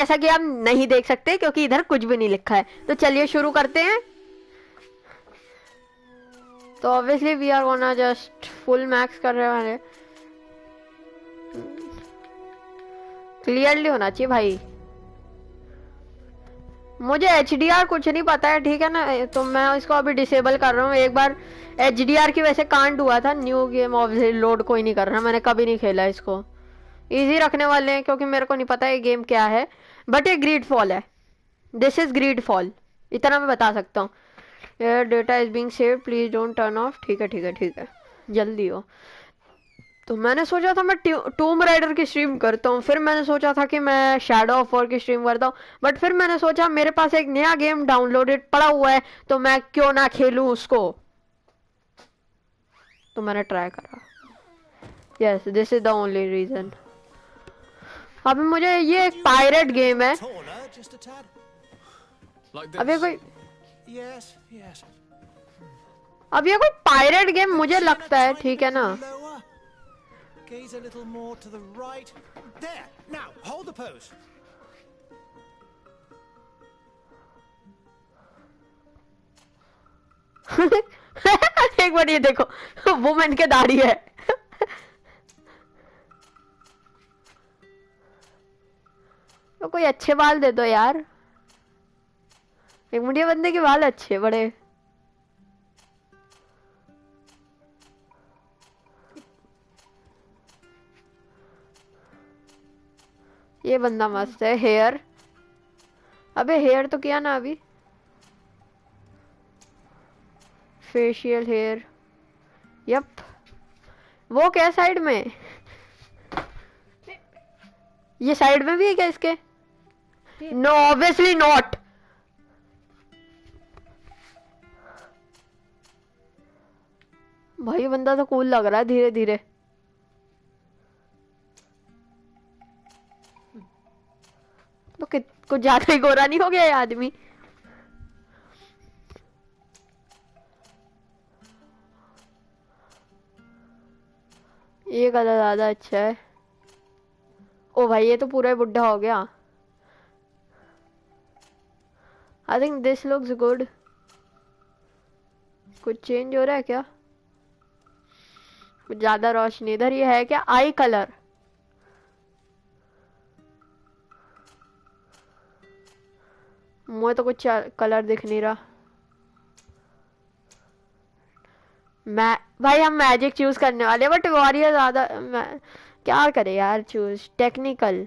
जैसा कि आप नहीं देख सकते क्योंकि इधर कुछ भी नहीं लिखा है। तो चलिए शुरू करते हैं। तो obviously we are gonna just full max कर रहे वाले। क्लियरली होना चाहिए भाई। मुझे HDR कुछ नहीं पता है, ठीक है ना, तो मैं इसको अभी डिसेबल कर रहा हूँ। एक बार HDR की वैसे कांड हुआ था। न्यू गेम ऑब्वियसली लोड कोई नहीं कर रहा, मैंने कभी नहीं खेला इसको। इजी रखने वाले हैं क्योंकि मेरे को नहीं पता ये गेम क्या है, बट ये ग्रीड फॉल है। दिस इज ग्रीड फॉल, इतना मैं बता सकता हूँ। Data is being saved, please don't turn off. ठीक है ठीक है ठीक है, जल्दी हो। तो मैंने सोचा था मैं टूम राइडर की स्ट्रीम करता हूँ, फिर मैंने सोचा था कि मैं शैडो ऑफ वॉर की स्ट्रीम करता हूँ, बट फिर मैंने सोचा मेरे पास एक नया गेम डाउनलोडेड पड़ा हुआ है तो मैं क्यों ना खेलूं उसको। तो मैंने ट्राई करा। Yes, this is the only reason. अभी मुझे ये एक पायरेट गेम है। अभी कोई अब ये कोई पायरेट गेम मुझे लगता है, ठीक है ना। Gaze a little more to the right. There. Now, hold the pose. एक बार ये देखो, वुमेन के दाढ़ी है। तो कोई अच्छे बाल दे दो यार। एक मुझे बंदे के बाल अच्छे बड़े। ये बंदा मस्त है। हेयर, अबे हेयर तो किया ना अभी। Facial hair, yup. वो क्या साइड में, ये साइड में भी है क्या इसके? No obviously not. भाई बंदा तो कूल लग रहा है धीरे धीरे। तो कुछ ज्यादा ही गोरा नहीं हो गया ये आदमी? ये कलर ज्यादा अच्छा है। ओ भाई ये तो पूरा बुढ़ा हो गया। I think this looks good. कुछ चेंज हो रहा है क्या? कुछ ज्यादा रोशनी इधर ये है क्या? आई कलर, मुझे तो कुछ कलर दिख नहीं रहा। मैं भाई हम मैजिक चूज करने वाले, बट वॉरियर ज्यादा क्या करे यार। Choose technical,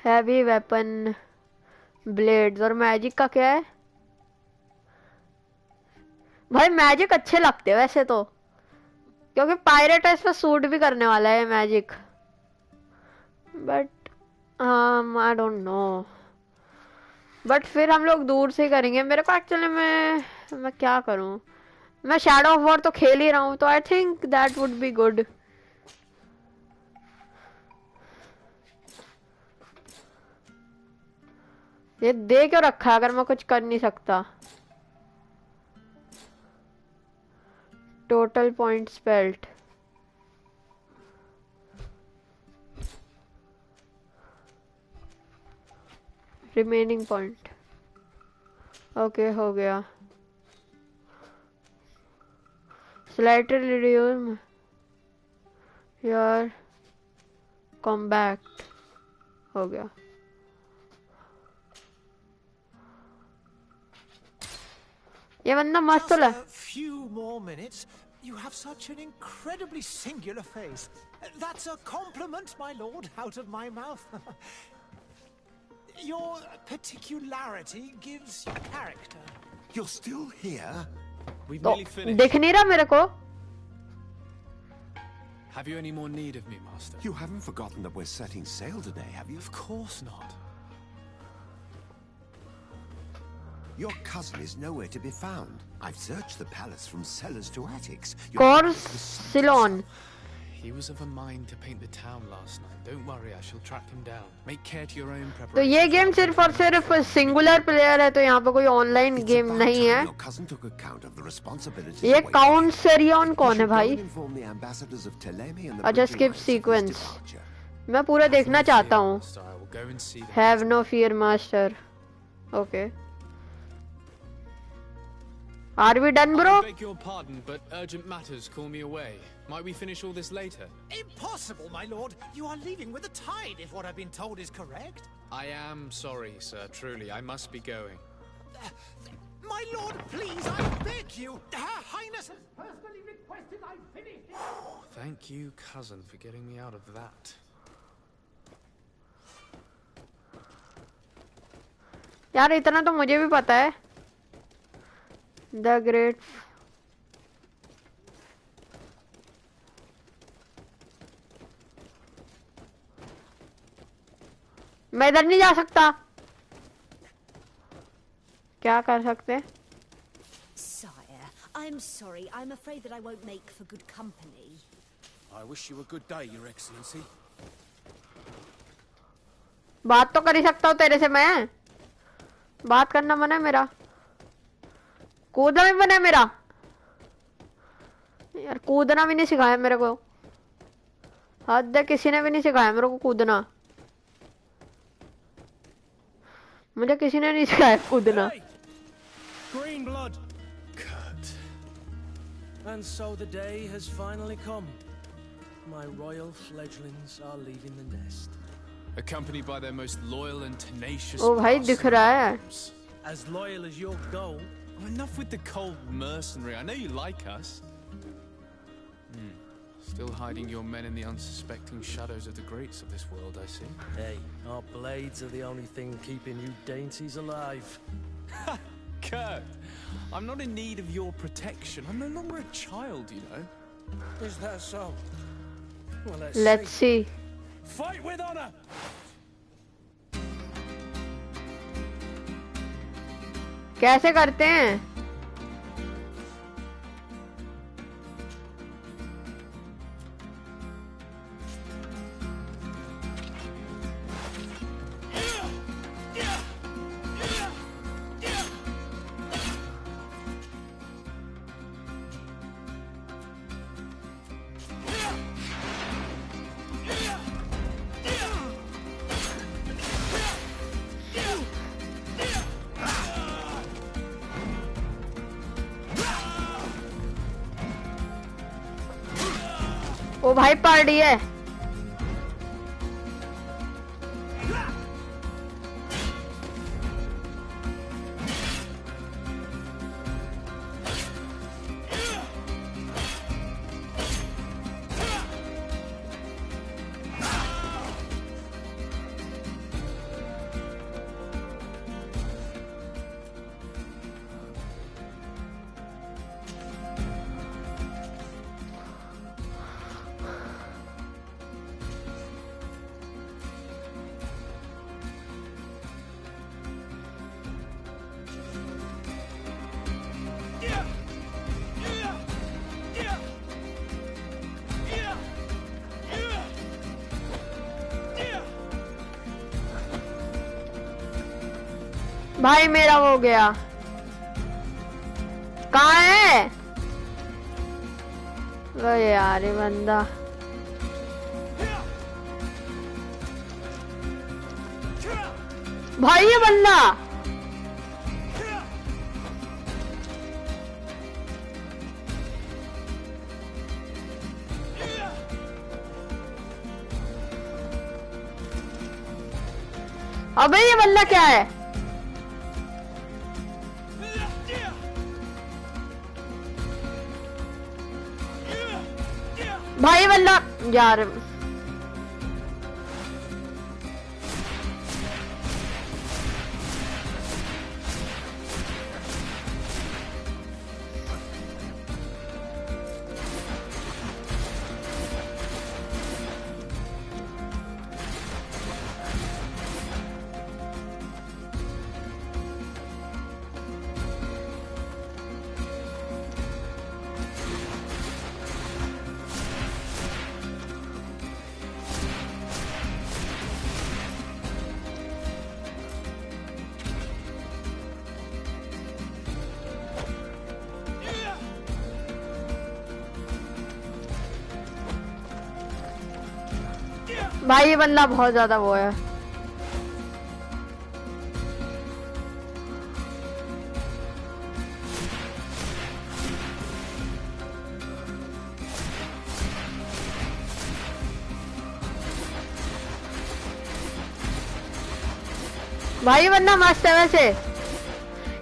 heavy weapon, blades. और मैजिक का क्या है? भाई मैजिक अच्छे लगते हैं वैसे तो, क्योंकि पायरेट है, इस पर सूट भी करने वाला है magic. But I don't know, but फिर हम लोग दूर से करेंगे। मेरे को एक्चुअली मैं क्या करूं, मैं शैडो ऑफ वॉर तो खेल ही रहा हूं, तो I think that would be good. ये दे क्यों रखा है अगर मैं कुछ कर नहीं सकता? Total point spelt, remaining point. Okay हो गया। स्लाइटली रिड्यूस योर कॉम्बैक्ट, हो गया। ये बंदा मस्त तो लग। Few more minutes. You have such an incredibly singular face. That's a compliment, my lord, out of my mouth. Your particularity gives you character. You're still here? We've तो nearly finished. दिख नहीं रहा मेरे को। Have you any more need of me, Master? You haven't forgotten that we're setting sail today, have you? Of course not. Your cousin is nowhere to be found. I've searched the palace from cellars to attics. Corsilon. He was of a mind to paint the town last night. Don't worry, I shall track him down. Make care to your own तो preparation. ये game सिर्फ और सिर्फ singular player है, तो यहाँ पे कोई ऑनलाइन It's गेम about नहीं है। time your cousin took account of the responsibilities ये awaiting count him. Syrian You कौन है should go भाई? and inform the ambassadors of Telemi and the अच्छा, Bridging skip Isles of his sequence. departure. मैं पूरा देखना चाहता हूँ। Master, I will go and see them. Have no fear, master. Okay. Are we done, bro? I beg your pardon, but urgent matters call me away. Might we finish all this later? Impossible, my lord. You are leaving with the tide, if what I've been told is correct. I am sorry, sir. Truly, I must be going. My lord, please, I beg you. Her Highness has personally requested I finish it. Thank you, cousin, for getting me out of that. यार इतना तो मुझे भी पता है। The Great मैं इधर नहीं जा सकता। क्या कर सकते? Sire, I'm sorry. I'm afraid that I won't make for good company. I wish you a good day, Your Excellency. बात तो कर ही सकता हूँ तेरे से मैं। बात करना मना है मेरा। कूदना भी मना है मेरा। यार कूदना भी नहीं सिखाया मेरे को। हद है, किसी ने भी नहीं सिखाया मेरे को कूदना। मुझे किसी ने नहीं सिखाया कूदना। Hey! Green blood! Kurt. And so the day has finally come. My royal fledglings are leaving the nest. Accompanied by their most loyal and tenacious. ओ भाई दिख रहा है। As loyal as your goal. Oh, enough with the cold mercenary. I know you like us. Still hiding your men in the unsuspecting shadows of the greats of this world, I see. Hey, our blades are the only thing keeping you dainties alive. Kurt, I'm not in need of your protection. I'm no longer a child, you know. Is that so? Well, Let's see. Fight with honor! कैसे करते हैं? ओ भाई party है। भाई मेरा हो गया। कहाँ है? वो यार ये बंदा। भाई ये बंदा। अबे ये बंदा क्या है? भाई बंदा यार। भाई ये बंदा बहुत ज्यादा वो है। भाई ये बंदा मस्त है वैसे।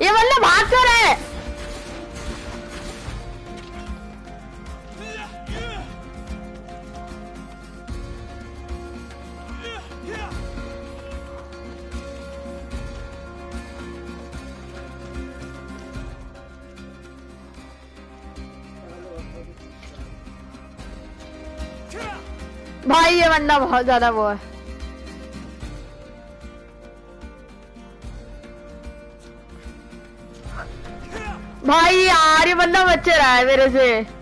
ये बंदा भाग क्यों रहा है? भाई ये बंदा बहुत ज्यादा वो है। भाई यार ये बंदा बच्चे रहा है मेरे से।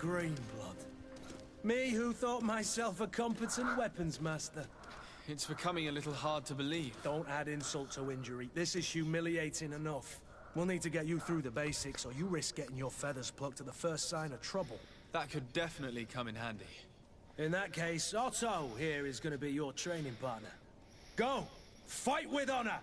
Green blood. Me who thought myself a competent weapons master. It's becoming a little hard to believe. Don't add insult to injury. This is humiliating enough. We'll need to get you through the basics, or you risk getting your feathers plucked at the first sign of trouble. That could definitely come in handy. In that case, Otto here is going to be your training partner. Go! Fight with honor!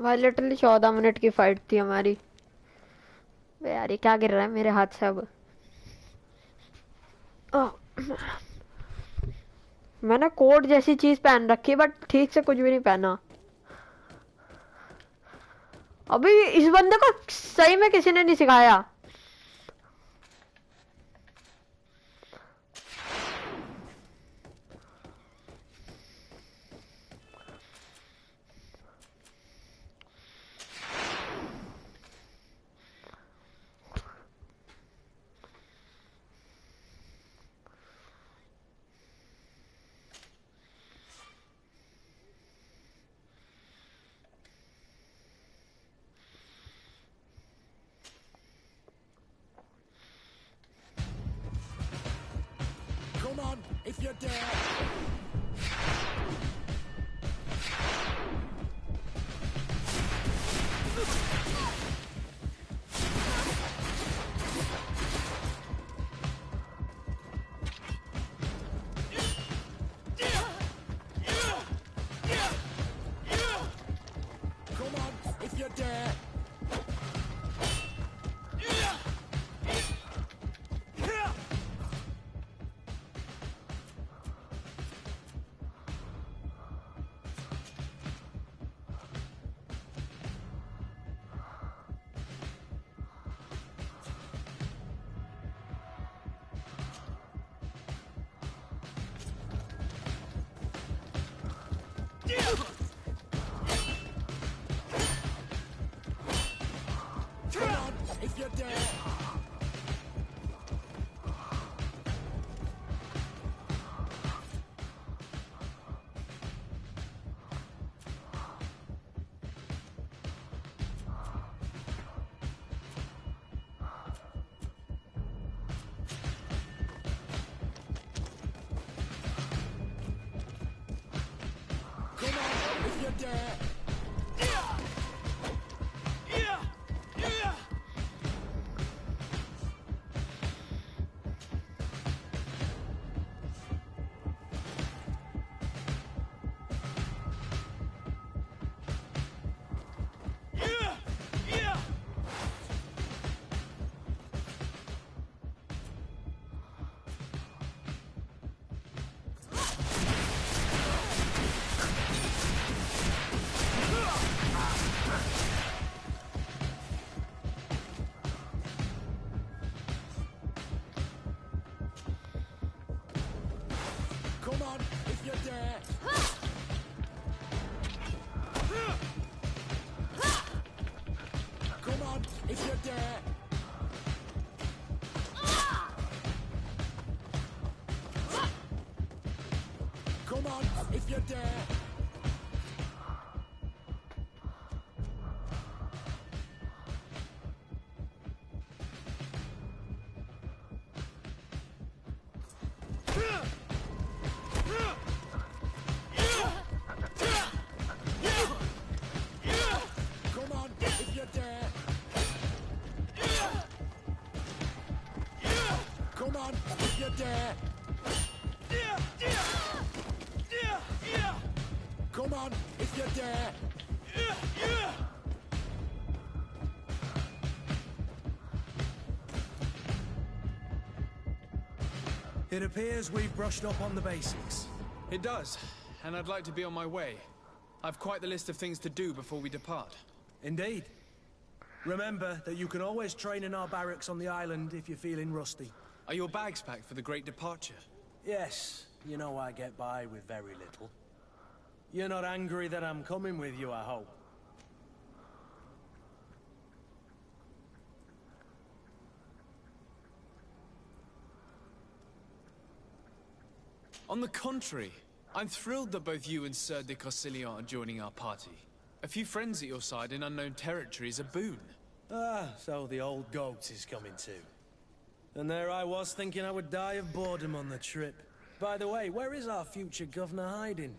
भाई literally 14 minute की fight थी हमारी। बे यार ये क्या गिर रहा है मेरे हाथ से अब? मैंने कोट जैसी चीज पहन रखी बट ठीक से कुछ भी नहीं पहना। अभी इस बंदे को सही में किसी ने नहीं सिखाया। you dare! Come on, if you dare! Come on, if you dare! Come on, if you dare! Come on, if you dare! Come on, if you dare! Come on, if you dare! Come on, if you dare! Come on, if you dare! Come on, if you dare! It appears we've brushed up on the basics. It does, and I'd like to be on my way. I've quite the list of things to do before we depart. Indeed. Remember that you can always train in our barracks on the island if you're feeling rusty. Are your bags packed for the great departure? Yes, you know I get by with very little. You're not angry that I'm coming with you, I hope. On the contrary, I'm thrilled that both you and Sir de Corsilian are joining our party. A few friends at your side in unknown territory is a boon. Ah, so the old goat is coming too. And there I was thinking I would die of boredom on the trip. By the way, where is our future governor hiding?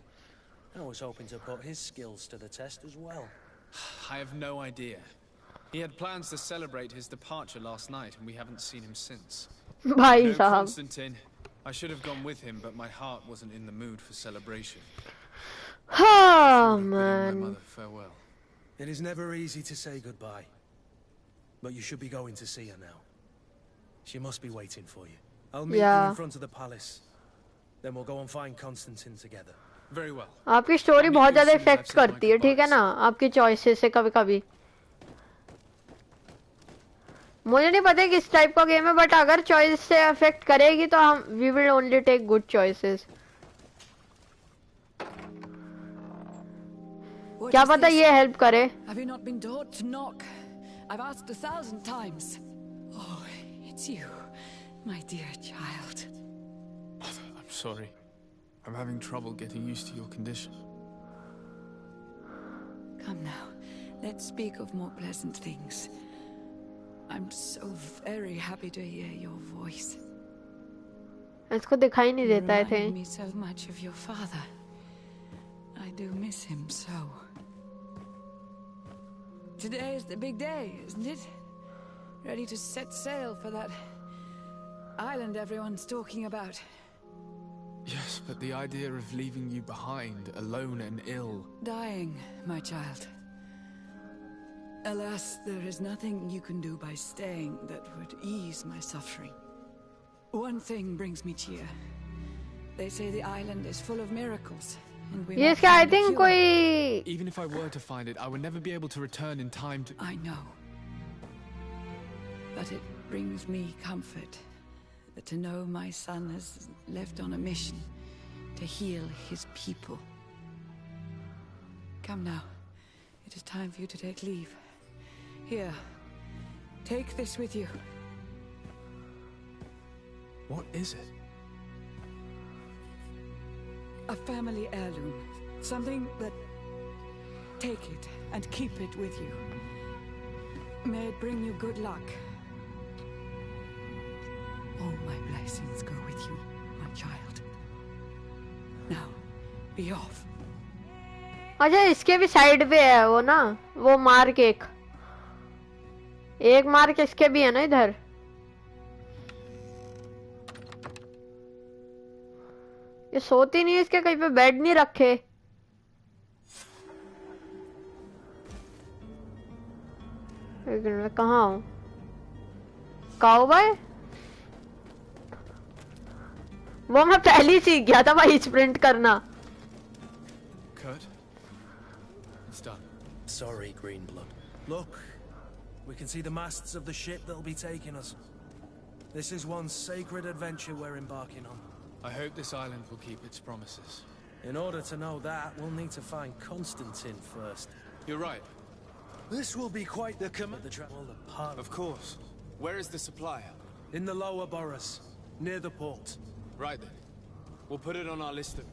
I was hoping to put his skills to the test as well. I have no idea. He had plans to celebrate his departure last night, and we haven't seen him since. भाई No, साहब Constantine. I should have gone with him, but my heart wasn't in the mood for celebration. Oh Bidding my man mother farewell. It is never easy to say goodbye. But you should be going to see her now. She must be waiting for you. I'll meet you in front of the palace. Then we'll go and find Constantine together. Very well. आपकी story बहुत ज्यादा effect करती है ठीक है ना आपकी choices से कभी कभी मुझे नहीं पता किस टाइप का गेम है बट अगर चॉइस से अफेक्ट करेगी तो हम we will only take good choices क्या पता ये हेल्प करे Have you not been taught to knock? I've asked 1,000 times. Oh, it's you, my dear child. I'm sorry. I'm having trouble getting used to your condition. Come now, let's speak of more pleasant things. I'm so very happy to hear your voice. इसको दिखाई नहीं You देता है थे। remind me so much of your father. I do miss him so. Today is the big day, isn't it? Ready to set sail for that island everyone's talking about. Yes, but the idea of leaving you behind, alone and ill... Dying, my child. Alas, there is nothing you can do by staying that would ease my suffering. One thing brings me cheer. They say the island is full of miracles, and we ये might इसका I find a think cure. कोई Even if I were to find it, I would never be able to return in time to... I know. But it brings me comfort to know my son has left on a mission to heal his people. Come now. It is time for you to take leave. Here. Take this with you. What is it? A family heirloom. Something that... Take it and keep it with you. May it bring you good luck. All my blessings go with you, my child. Now, be off. अच्छा इसके भी side पे है वो ना, वो mark एक mark इसके भी है ना इधर। ये सोती नहीं है, इसके कहीं पे बेड नहीं रखे। एक मिनट में कहाँ हूँ? काउबॉय वो मैं पहले ही सीख गया था भाई स्प्रिंट करना। Kurt? It's done. Sorry, Greenblood. Look, we can see the masts of the ship that'll be taking us. This is one sacred adventure we're embarking on. I hope this island will keep its promises. In order to know that, we'll need to find Constantine first. You're right. This will be quite the travel apart. Of course. Where is the supplier? In the lower boroughs, near the port. Right then. We'll put it on our list of...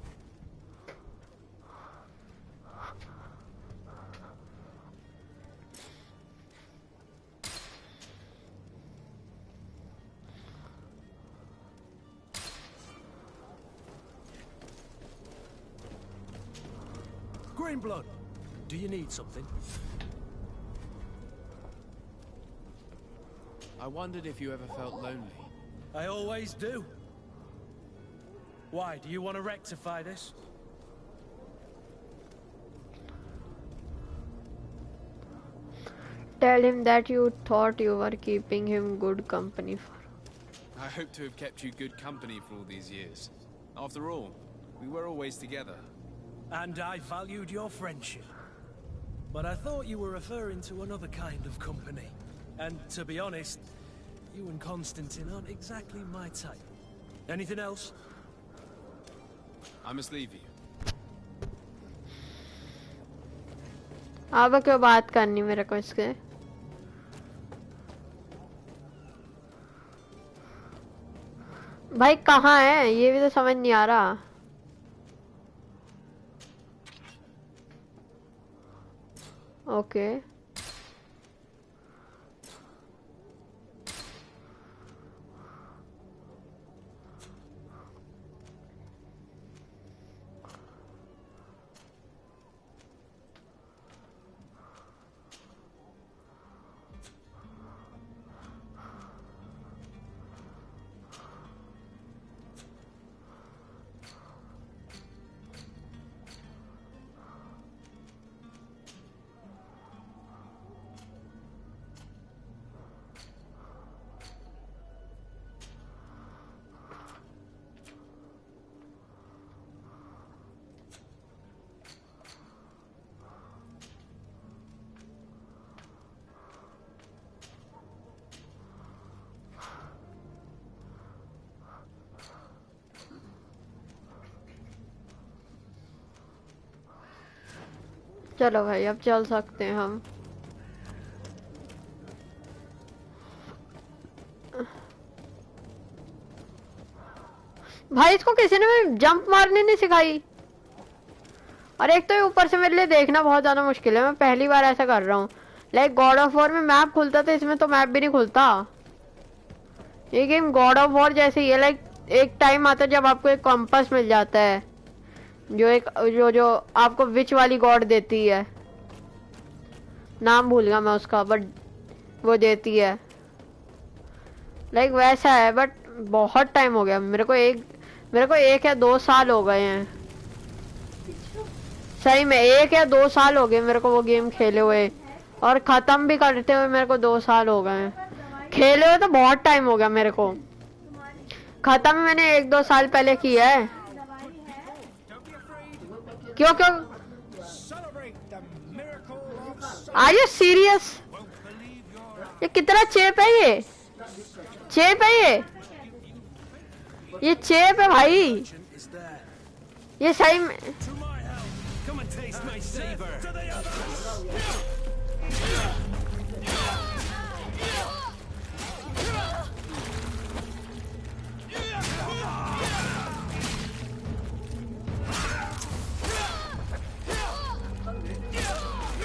Greenblood, do you need something? I wondered if you ever felt lonely. I always do. Why, do you want to rectify this? Tell him that you thought you were keeping him good company for. I hope to have kept you good company for all these years. After all, we were always together. And I valued your friendship. But I thought you were referring to another kind of company. And to be honest, you and Constantine aren't exactly my type. Anything else? I must leave you. अब क्यों बात करनी मेरे को इसके? भाई कहाँ है ये भी तो समझ नहीं आ रहा। ओके चलो भाई अब चल सकते हैं हम। भाई इसको किसी ने जंप मारने नहीं सिखाई। और एक तो ये ऊपर से मेरे लिए देखना बहुत ज्यादा मुश्किल है, मैं पहली बार ऐसा कर रहा हूँ। लाइक गॉड ऑफ वॉर में मैप खुलता था, इसमें तो मैप भी नहीं खुलता। ये गेम गॉड ऑफ वॉर जैसे ही है, लाइक एक टाइम आता है जब आपको एक कॉम्पास मिल जाता है, जो आपको विच वाली गॉड देती है, नाम भूल गया मैं उसका, बट वो देती है, लाइक वैसा है। बट बहुत टाइम हो गया मेरे को 1 या 2 साल हो गए हैं, सही में 1 या 2 साल हो गए मेरे को वो गेम खेले हुए, और खत्म भी करते हुए मेरे को 2 साल हो गए हैं। खेले हुए तो बहुत टाइम हो गया मेरे को, खत्म मैंने 1-2 साल पहले किया है। क्यों क्यों आर यू सीरियस? ये कितना चेप है, चेप है, ये चेप है भाई, ये सही में।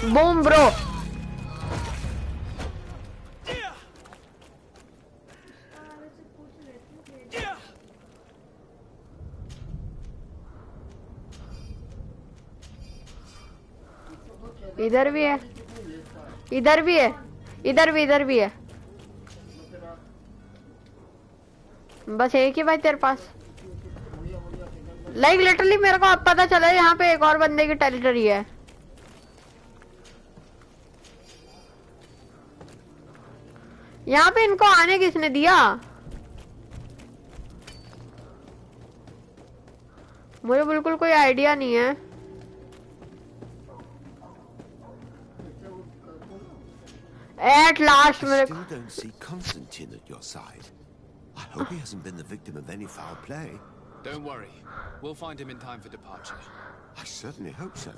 बूम ब्रो, इधर भी है, इधर भी है, इधर भी है, बस एक ही भाई तेरे पास। लाइक लिटरली मेरे को अब पता चला यहाँ पे एक और बंदे की टेरिटरी है। यहाँ पे इनको आने किसने दिया? मुझे बिल्कुल कोई आइडिया नहीं है। At last, I still don't see Constantine at your side. I hope he hasn't been the victim of any foul play. Don't worry. We'll find him in time for departure. I certainly hope so.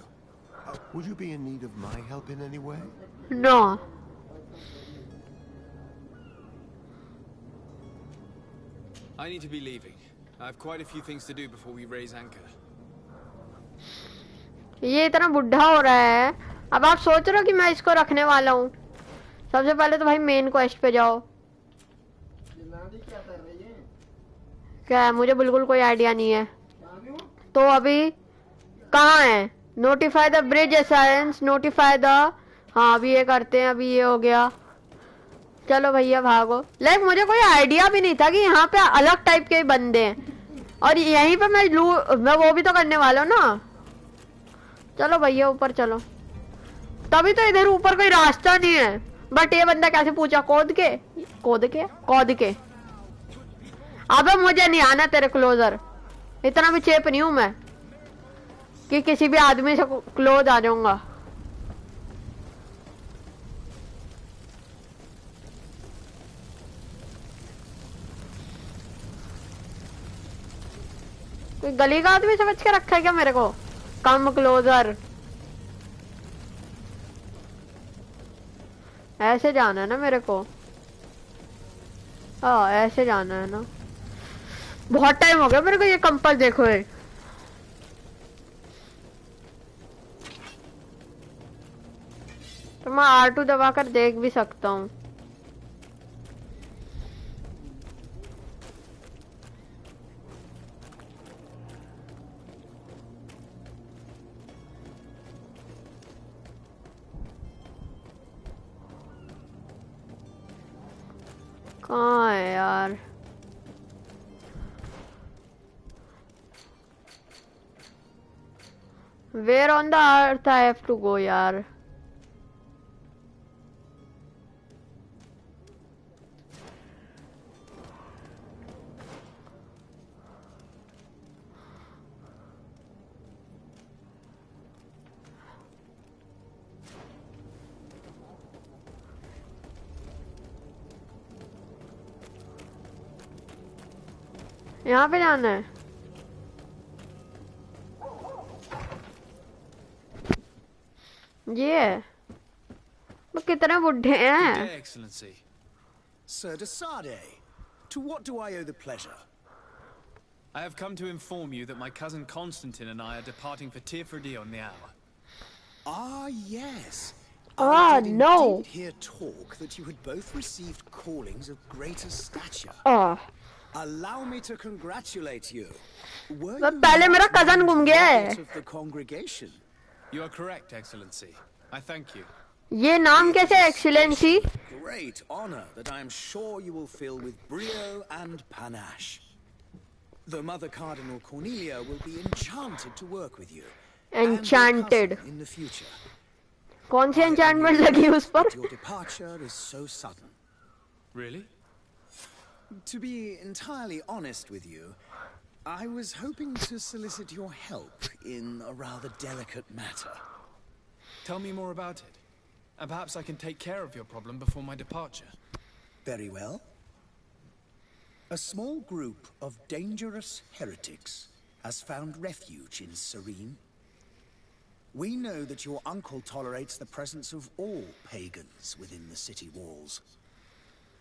Would you be in need of my help in any way? No. I need to be leaving. I have quite a few things to do before we raise anchor. ये इतना बुढ़ा हो रहा है, अब आप सोच रहे हो कि मैं इसको रखने वाला हूँ? सबसे पहले तो भाई मेन क्वेस्ट पे जाओ। क्या है? मुझे बिल्कुल कोई आइडिया नहीं है। तो अभी कहाँ है? Notify the bridge assailants, notify the, हाँ अभी ये करते हैं। अभी ये हो गया, चलो भैया भागो। लाइक मुझे कोई आइडिया भी नहीं था कि यहाँ पे अलग टाइप के बंदे हैं, और यहीं पे मैं वो भी तो करने वाला हूँ ना। चलो भैया ऊपर चलो। तभी तो इधर ऊपर कोई रास्ता नहीं है, बट ये बंदा कैसे पूछा? कूद के। अबे मुझे नहीं आना तेरे क्लोजर, इतना भी चेप नहीं हूं मैं कि किसी भी आदमी से क्लोज आ जाऊंगा। कोई गली का आदमी समझ के रखा है क्या मेरे को? Come closer. ऐसे जाना है ना मेरे को? हाँ ऐसे जाना है ना। बहुत टाइम हो गया मेरे को ये कंपास देखो है। तो मैं R2 दबा कर देख भी सकता हूँ। कहाँ है यार? Where on the earth I have to go यार? यहाँ पे जाना है। ये वो कितने बुढ़े हैं? Excellency. Sir Desade, to what do I owe the pleasure? I have come to inform you that my cousin Constantine and I are departing for Tirfredi on the hour. Ah, yes. Ah, I did no. indeed hear talk that you had both received callings of greater stature. Oh, Allow me to congratulate you. Were वह you पहले not मेरा cousin once घूम गया है। models of the congregation? You are correct, Excellency. I thank you. ये नाम कैसे excellency? Great honor that I am sure you will fill with brio and panache. The Mother Cardinal Cornelia will be enchanted to work with you. Enchanted. And your cousin in the future. कौन सी I enchantment only लगी उस पर? regret that your departure is so sudden. Really? To be entirely honest with you, I was hoping to solicit your help in a rather delicate matter. Tell me more about it. And perhaps I can take care of your problem before my departure. Very well. A small group of dangerous heretics has found refuge in Serene. We know that your uncle tolerates the presence of all pagans within the city walls.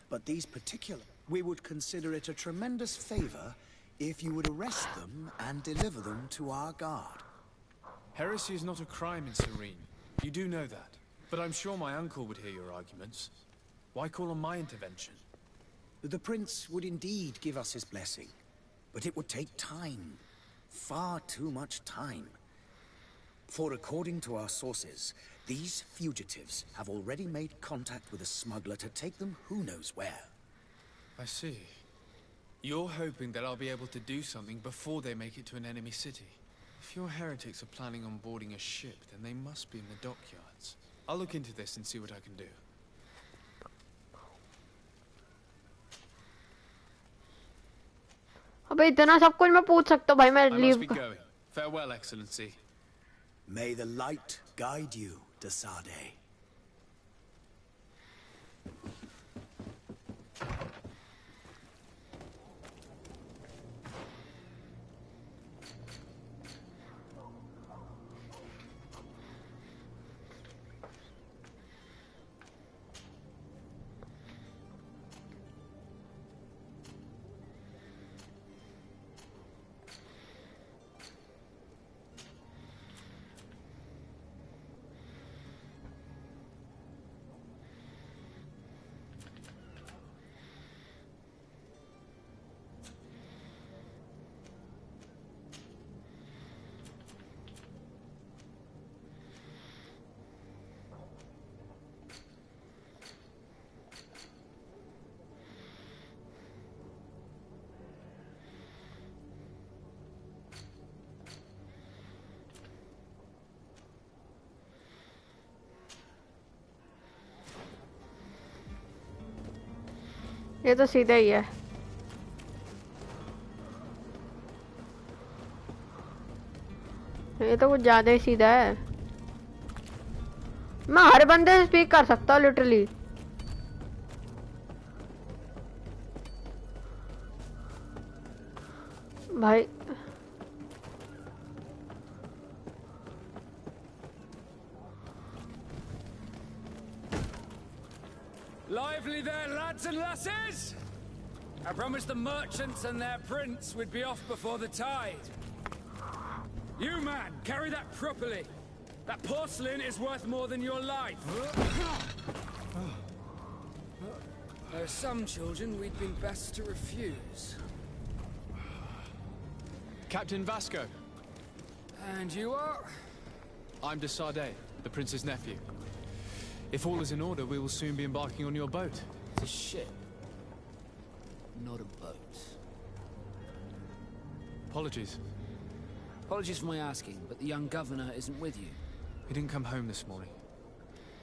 But these particular... We would consider it a tremendous favor if you would arrest them and deliver them to our guard. Heresy is not a crime in Serene. You do know that. But I'm sure my uncle would hear your arguments. Why call on my intervention? The prince would indeed give us his blessing, but it would take time. Far too much time. For according to our sources, these fugitives have already made contact with a smuggler to take them who knows where. I see. You're hoping that I'll be able to do something before they make it to an enemy city. If your heretics are planning on boarding a ship, then they must be in the dockyards. I'll look into this and see what I can do. अबे इतना सब कुछ मैं पूछ सकता हूँ भाई मैं I must leave be going. Farewell, Excellency. May the light guide you, de Sade. ये तो सीधा ही है ये तो कुछ ज्यादा ही सीधा है मैं हर बंदे से स्पीक कर सकता हूँ लिटरली भाई Lively there, lads and lasses! I promised the merchants and their prince we'd be off before the tide. You, man, carry that properly. That porcelain is worth more than your life. There are some children we'd been best to refuse. Captain Vasco. And you are? I'm de Sade, the prince's nephew. If all is in order, we will soon be embarking on your boat. It's a ship, not a boat. Apologies. Apologies for my asking, but the young governor isn't with you. He didn't come home this morning.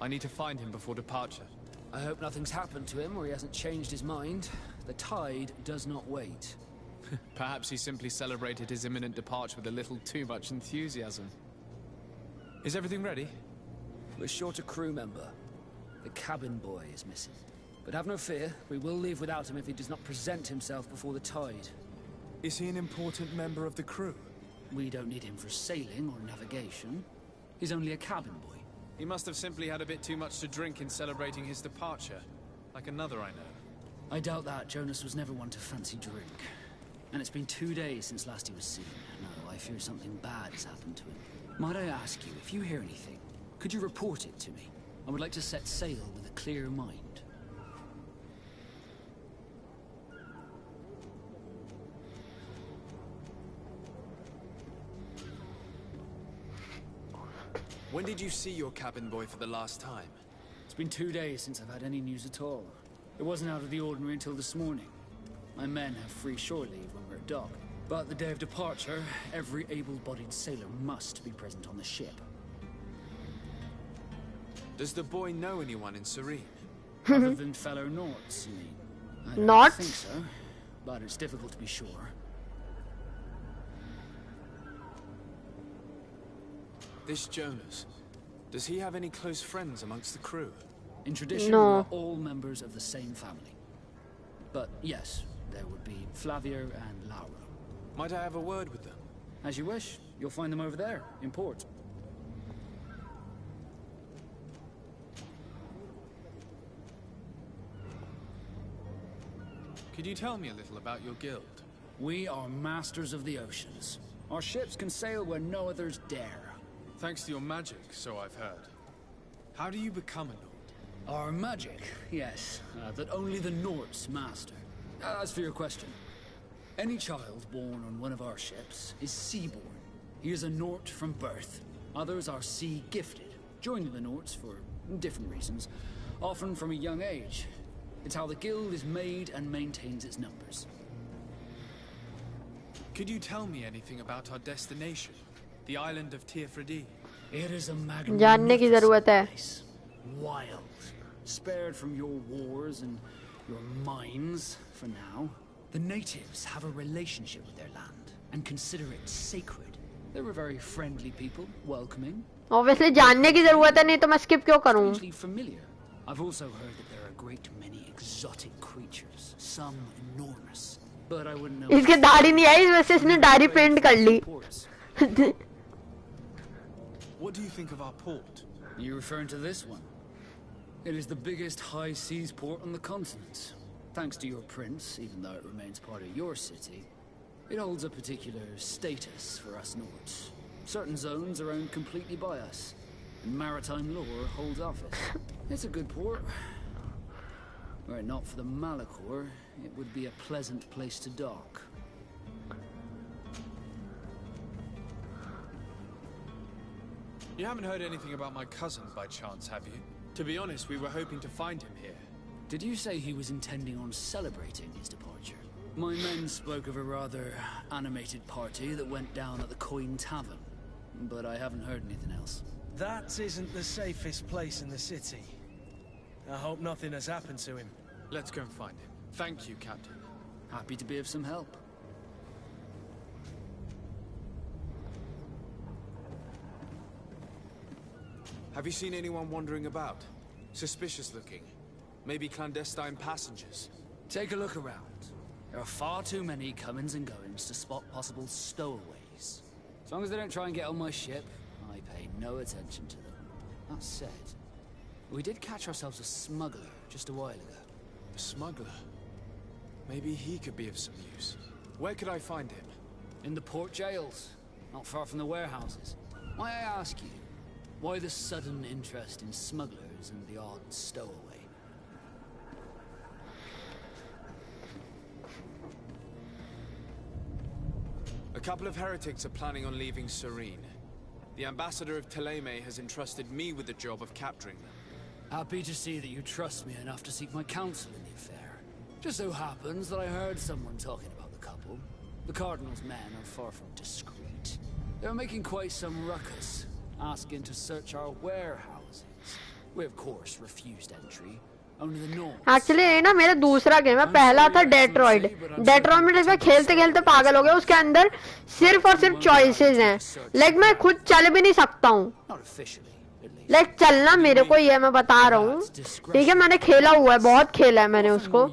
I need to find him before departure. I hope nothing's happened to him or he hasn't changed his mind. The tide does not wait. Perhaps he simply celebrated his imminent departure with a little too much enthusiasm. Is everything ready? We're short a crew member. The cabin boy is missing. But have no fear, we will leave without him if he does not present himself before the tide. Is he an important member of the crew? We don't need him for sailing or navigation. He's only a cabin boy. He must have simply had a bit too much to drink in celebrating his departure. Like another I know. I doubt that. Jonas was never one to fancy drink. And it's been 2 days since last he was seen. No, I fear something bad has happened to him. Might I ask you, if you hear anything, could you report it to me? I would like to set sail with a clear mind. When did you see your cabin boy for the last time? It's been 2 days since I've had any news at all. It wasn't out of the ordinary until this morning. My men have free shore leave when we're at dock. But the day of departure, every able-bodied sailor must be present on the ship. Does the boy know anyone in Serene? Other than fellow Norts, you mean? I don't Norts? think so, but it's difficult to be sure. This Jonas, does he have any close friends amongst the crew? In tradition, No. we are all members of the same family. But yes, there would be Flavio and Laura. Might I have a word with them? As you wish. You'll find them over there, in port. Could you tell me a little about your guild? We are masters of the oceans. Our ships can sail where no others dare. Thanks to your magic, so I've heard. How do you become a Nord? Our magic, yes, that only the Norts master. As for your question, any child born on one of our ships is sea-born. He is a Nort from birth. Others are sea-gifted, joining the Norts for different reasons, often from a young age. It's how the guild is made and maintains its numbers. Could you tell me anything about our destination? The island of Tirfredi? It is a जानने की जरूरत है. magnificent place. Wild. Spared from your wars and your mines, for now. The natives have a relationship with their land and consider it sacred. They're a very friendly people, welcoming. Obviously जानने की जरूरत है, नहीं तो मैं skip क्यों करूं? Strangely familiar. I've also heard that there are a great many exotic creatures, some enormous. But I wouldn't know. इसके दाढ़ी नहीं आई, इस वजह से इसने दाढ़ी पेंट कर ली. What do you think of our port? You referring to this one? It is the biggest high seas port on the continent. Thanks to your prince, even though it remains part of your city, it holds a particular status for us Nords. Certain zones are owned completely by us, and maritime law holds office. It's a good port. Were it not for the Malachor, it would be a pleasant place to dock. You haven't heard anything about my cousin by chance, have you? To be honest, we were hoping to find him here. Did you say he was intending on celebrating his departure? My men spoke of a rather animated party that went down at the Coin Tavern, but I haven't heard anything else. That isn't the safest place in the city. I hope nothing has happened to him. Let's go and find him. Thank you, Captain. Happy to be of some help. Have you seen anyone wandering about? Suspicious looking. Maybe clandestine passengers. Take a look around. There are far too many comings and goings to spot possible stowaways. As long as they don't try and get on my ship, I pay no attention to them. That said, we did catch ourselves a smuggler just a while ago. A smuggler? Maybe he could be of some use. Where could I find him? In the port jails, not far from the warehouses. May I ask you, why the sudden interest in smugglers and the odd stowaway? A couple of heretics are planning on leaving Serene. The ambassador of Teleme has entrusted me with the job of capturing them. Happy to see that you trust me enough to seek my counsel in the affair. Just so happens that I heard someone talking about the couple. The Cardinal's men are far from discreet. They're making quite some ruckus, asking to search our warehouses. We of course refused entry. Only the North. Actually ये ना मेरा दूसरा game है. पहला था Detroit. Detroit में जब मैं खेलते खेलते पागल हो गया. उसके अंदर सिर्फ और सिर्फ चॉइसेस हैं. लाइक मैं खुद चल भी नहीं सकता हूँ. लाइक चलना मेरे को ही है, मैं बता रहा हूँ. ठीक है, मैंने खेला हुआ है, बहुत खेला है मैंने उसको.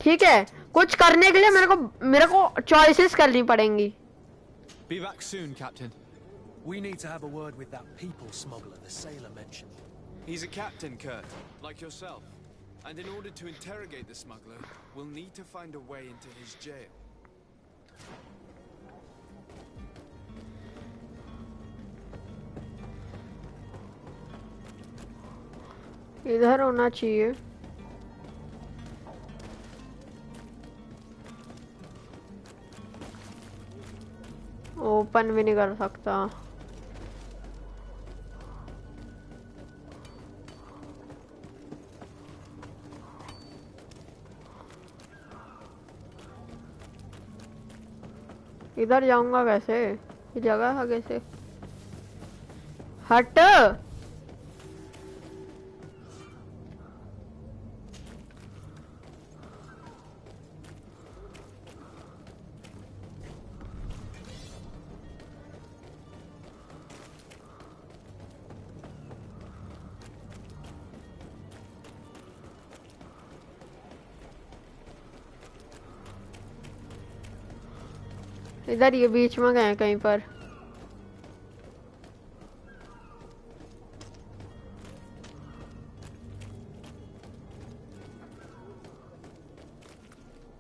ठीक है, कुछ करने के लिए मेरे को चॉइसेस करनी पड़ेंगी. Be back soon, Captain. We need to have a word with that people smuggler the sailor mentioned. He's a captain, Kurt, like yourself. And in order to interrogate the smuggler, we'll need to find a way into his jail. इधर होना चाहिए. Open भी नहीं कर सकता. इधर जाऊंगा कैसे? ये जगह आगे से हट। इधर ये बीच में गए कहीं पर।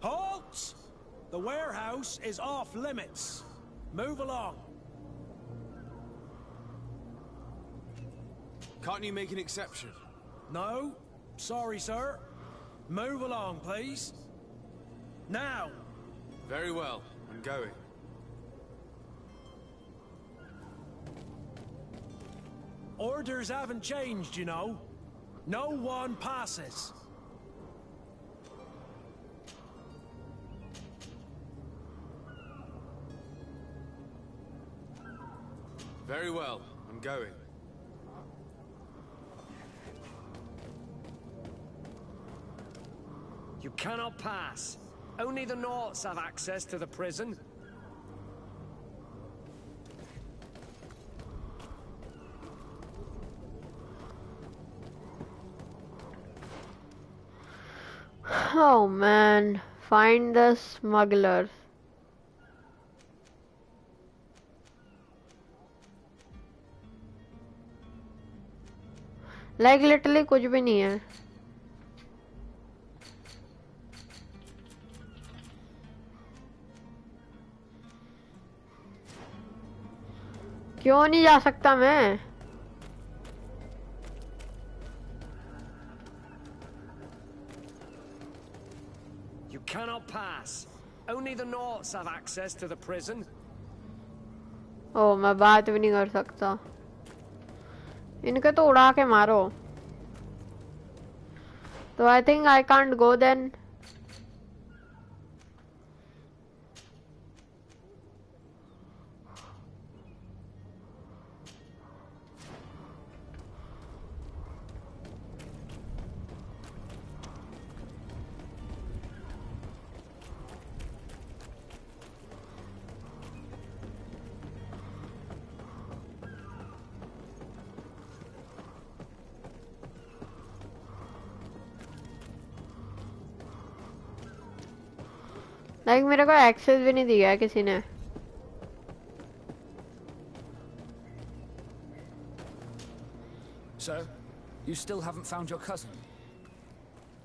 Halt! The warehouse is off limits. Move along. Can't you make an exception? No, sorry, sir. Move along, please. Now. Very well, I'm going. Orders haven't changed, you know. No one passes. Very well, I'm going. You cannot pass. Only the Naughts have access to the prison. Oh man, find the smugglers. Like literally कुछ भी नहीं है। क्यों नहीं जा सकता मैं? You cannot pass. Only the Naughts have access to the prison. ओ मैं बात भी नहीं कर सकता। इनके तो उड़ा के मारो। तो I think I can't go then. Like मेरे को एक्सेस भी नहीं दिया है किसी ने। So, you still haven't found your cousin?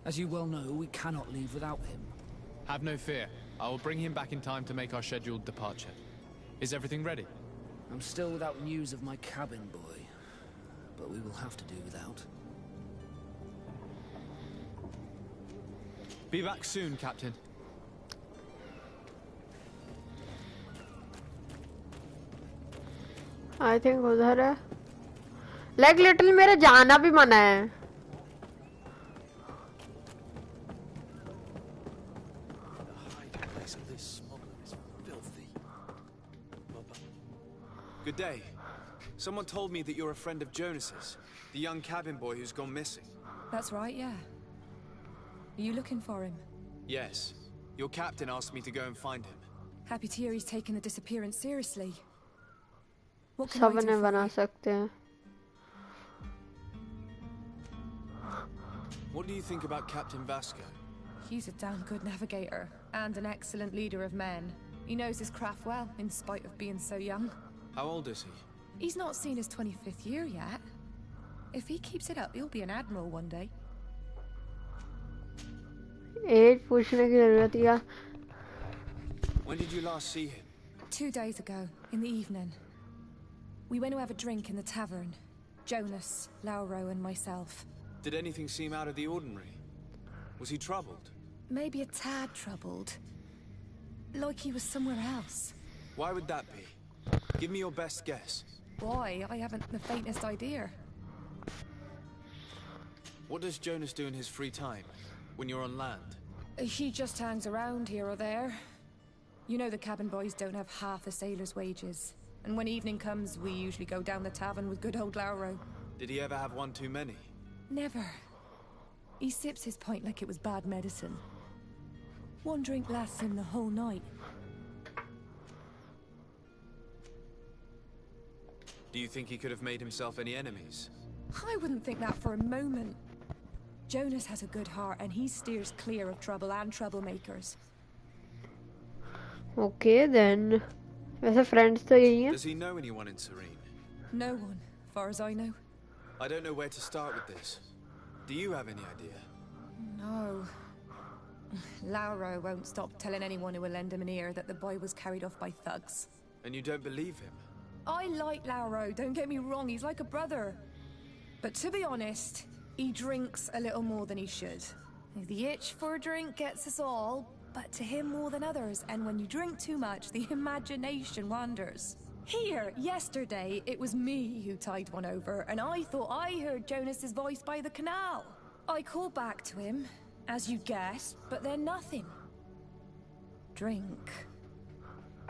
As you well know, we cannot leave without him. Have no fear. I will bring him back in time to make our scheduled departure. Is everything ready? I'm still without news of my cabin boy, but we will have to do without. Be back soon, Captain. I think उधर है। Like little मेरा जाना भी मना है। Good day. Someone told me that you're a friend of Jonas's, the young cabin boy who's gone missing. That's right, yeah. Are you looking for him? Yes. Your captain asked me to go and find him. Happy to hear he's taken the disappearance seriously. What can सब I do ने for बना you? सकते हैं। What do you think about Captain Vasco? He's a damn good navigator and an excellent leader of men. He knows his craft well, in spite of being so young. How old is he? He's not seen his 25th year yet. If he keeps it up, he'll be an admiral one day. Age पूछने की जरूरत है। When did you last see him? 2 days ago, in the evening. We went to have a drink in the tavern. Jonas, Lauro, and myself. Did anything seem out of the ordinary? Was he troubled? Maybe a tad troubled. Like he was somewhere else. Why would that be? Give me your best guess. Why? I haven't the faintest idea. What does Jonas do in his free time, when you're on land? He just hangs around here or there. You know the cabin boys don't have half a sailor's wages. And when evening comes, we usually go down the tavern with good old Lauro. Did he ever have one too many? Never. He sips his pint like it was bad medicine. One drink lasts him the whole night. Do you think he could have made himself any enemies? I wouldn't think that for a moment. Jonas has a good heart and he steers clear of trouble and troublemakers. Okay then. वैसे friends तो यही हैं. Does he know anyone in Serene? No one, far as I know. I don't know where to start with this. Do you have any idea? No. Lauro won't stop telling anyone who will lend him an ear that the boy was carried off by thugs. And you don't believe him? I like Lauro, don't get me wrong, he's like a brother. But to be honest, he drinks a little more than he should. The itch for a drink gets us all, but to him more than others, and when you drink too much, the imagination wanders. Here, yesterday, it was me who tied one over, and I thought I heard Jonas's voice by the canal. I called back to him, as you guessed, but then nothing. Drink.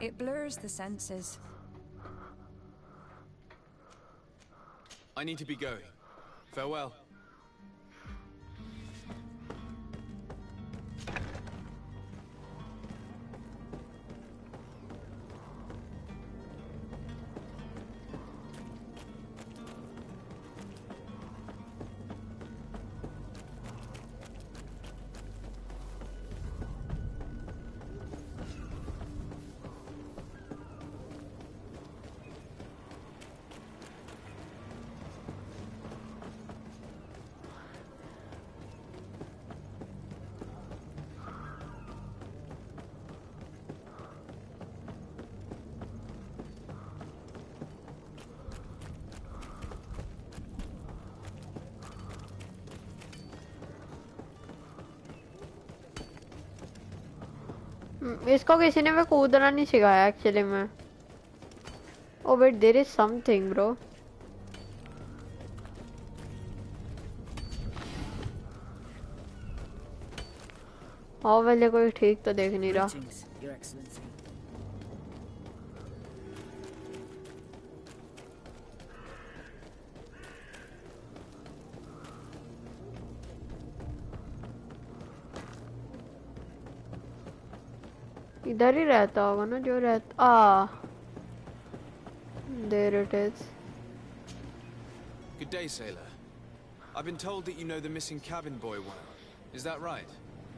It blurs the senses. I need to be going. Farewell. इसको किसी ने भी कूदना नहीं सिखाया actually में. Oh wait, there is something, bro. हाँ वाले कोई ठीक तो देख नहीं रहा. Your Excellency. इधर ही रहता होगा ना जो रहता. There it is. Good day, sailor. I've been told that you know the missing cabin boy well. Is that right?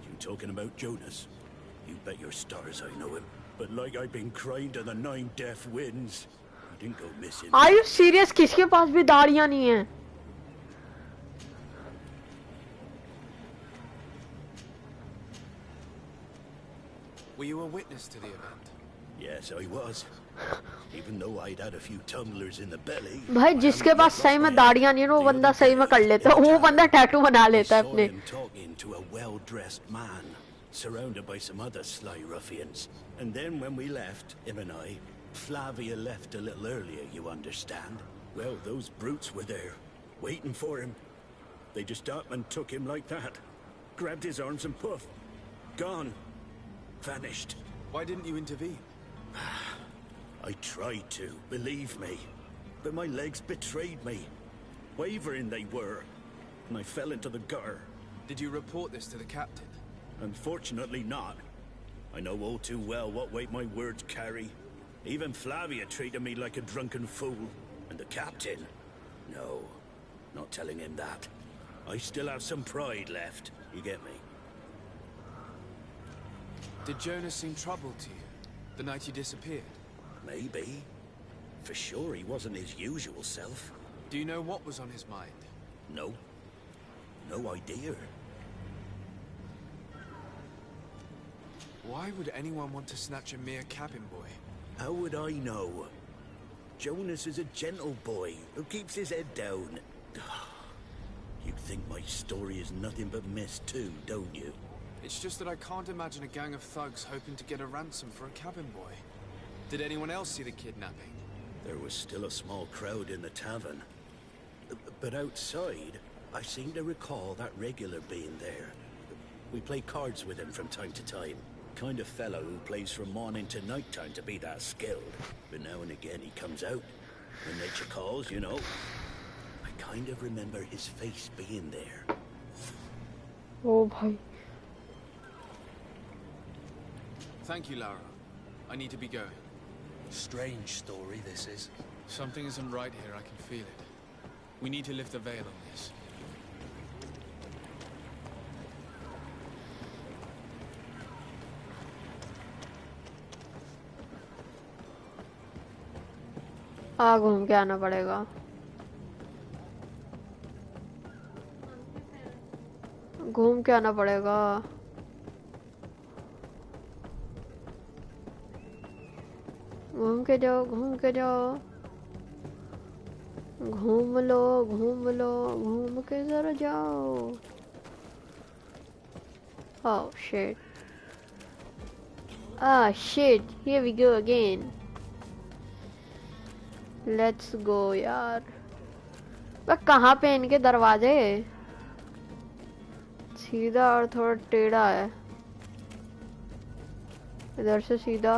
You talking about Jonas? You bet your stars I know him. But like I've been crying to the 9 deaf winds, he didn't go missing. Are you serious? किसके पास भी दाढ़ियाँ नहीं हैं? Were you a witness to the event? Yes, I was. Even though I'd had a few tumblers in the belly. भाई जिसके पास सही में दाढ़ियाँ नहीं है वो बंदा सही में कर लेता है. वो बंदा टैटू बना लेता है अपने. Talking to a well-dressed man, surrounded by some other sly ruffians. And then when we left, him and I, Flavia left a little earlier, you understand? Well, those brutes were there, waiting for him. They just up and took him like that. Grabbed his arms and poof. Gone. Vanished. Why didn't you intervene? I tried to, believe me. But my legs betrayed me. Wavering they were. And I fell into the gutter. Did you report this to the captain? Unfortunately not. I know all too well what weight my words carry. Even Flavia treated me like a drunken fool. And the captain? No, not telling him that. I still have some pride left. You get me? Did Jonas seem troubled to you the night you disappeared? Maybe. For sure he wasn't his usual self. Do you know what was on his mind? No. No idea. Why would anyone want to snatch a mere cabin boy? How would I know? Jonas is a gentle boy who keeps his head down. You think my story is nothing but mist too, don't you? It's just that I can't imagine a gang of thugs hoping to get a ransom for a cabin boy. Did anyone else see the kidnapping? There was still a small crowd in the tavern. But outside, I seem to recall that regular being there. We play cards with him from time to time. kind of fellow who plays from morning to night time to be that skilled. But now and again he comes out. When nature calls, you know. I kind of remember his face being there. Oh, bhai. Thank you, Lara. I need to be going. Strange story, this is. Something isn't right here, I can feel it. We need to lift the veil on this. घूम के आना पड़ेगा। घूम के आना पड़ेगा। घूम के जाओ, घूम के जाओ। घूम लो, घूम लो, घूम के जरा जाओ। Oh shit. Ah shit, here we go again. Let's go यार। वह कहाँ पे इनके दरवाजे? सीधा और थोड़ा टेढ़ा है। इधर से सीधा।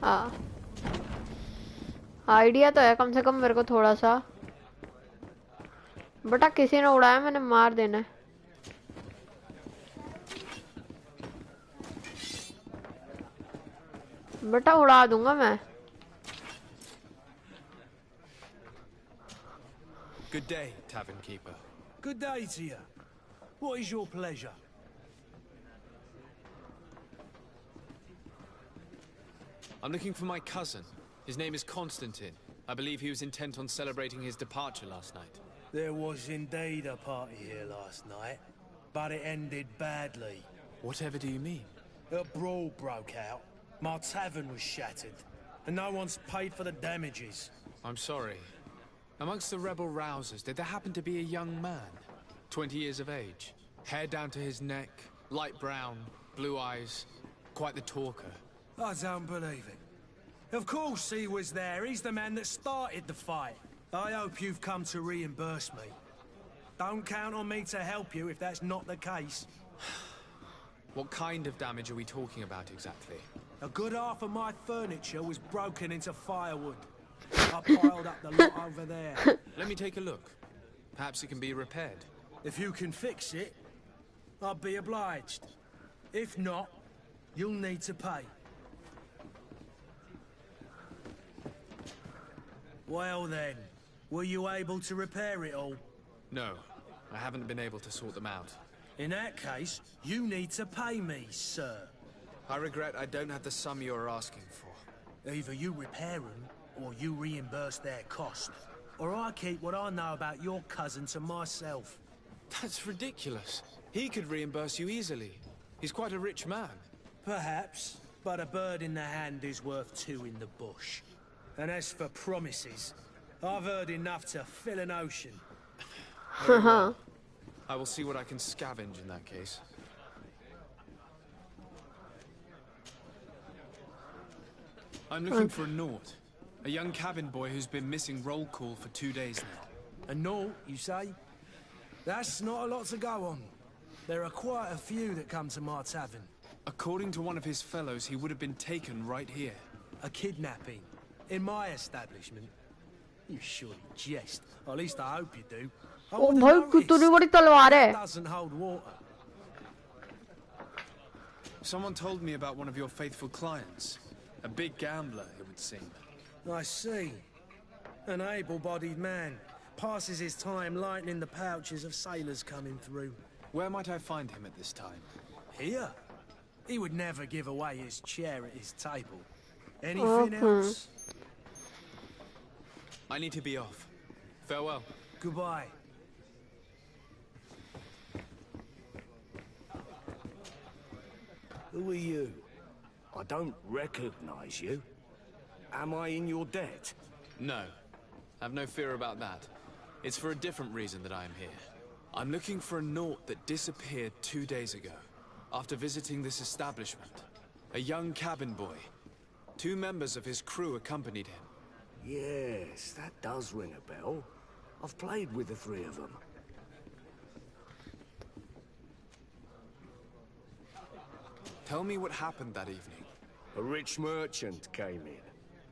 हाँ, आइडिया तो है कम से कम मेरे को थोड़ा सा। बेटा किसी ने उड़ाया, मैंने मार देना है। बेटा उड़ा दूंगा मैं। Good day, tavern keeper. Good day to you. What is your pleasure? I'm looking for my cousin. His name is Constantine. I believe he was intent on celebrating his departure last night. There was indeed a party here last night, but it ended badly. Whatever do you mean? A brawl broke out. My tavern was shattered, and no one's paid for the damages. I'm sorry. Amongst the rebel rousers, did there happen to be a young man? 20 years of age. Hair down to his neck, light brown, blue eyes. Quite the talker. I don't believe it. Of course he was there. He's the man that started the fight. I hope you've come to reimburse me. Don't count on me to help you if that's not the case. What kind of damage are we talking about exactly? A good half of my furniture was broken into firewood. I piled up the lot over there. Let me take a look. Perhaps it can be repaired. If you can fix it, I'll be obliged. If not, you'll need to pay. Well then, were you able to repair it all? No, I haven't been able to sort them out. In that case, you need to pay me, sir. I regret I don't have the sum you're asking for. Either you repair them, or you reimburse their cost. Or I keep what I know about your cousin to myself. That's ridiculous. He could reimburse you easily. He's quite a rich man. Perhaps, but a bird in the hand is worth two in the bush. And as for promises, I've heard enough to fill an ocean. Well. I will see what I can scavenge in that case. I'm looking for a Naut. A young cabin boy who's been missing roll call for 2 days now. A Naut, you say? That's not a lot to go on. There are quite a few that come to my tavern. According to one of his fellows, he would have been taken right here. A kidnapping? In my establishment? You surely jest. Or at least I hope you do. ओ भाई कितनी बड़ी तलवार है। Doesn't hold water. Someone told me about one of your faithful clients. A big gambler, it would seem. I see. An able-bodied man. Passes his time lightening the pouches of sailors coming through. Where might I find him at this time? Here? He would never give away his chair at his table. Anything else? I need to be off. Farewell. Goodbye. Who are you? I don't recognize you. Am I in your debt? No. Have no fear about that. It's for a different reason that I am here. I'm looking for a Naut that disappeared 2 days ago, after visiting this establishment. A young cabin boy. 2 members of his crew accompanied him. Yes, that does ring a bell. I've played with the three of them. Tell me what happened that evening. A rich merchant came in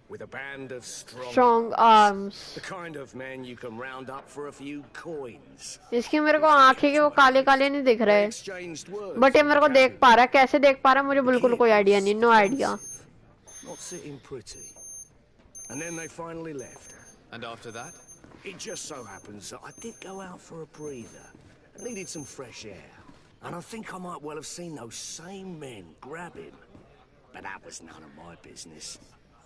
with a band of strong arms. The kind of men you can round up for a few coins. इसकी मेरे को आंखें के वो काले काले नहीं दिख रहे, बट ये मेरे को देख पा रहा है. कैसे देख पा रहा है मुझे बिल्कुल कोई आइडिया नहीं. No idea. Not sitting pretty. And then they finally left. And after that? It just so happens that I did go out for a breather. I needed some fresh air. And I think I might well have seen those same men grab him. But that was none of my business.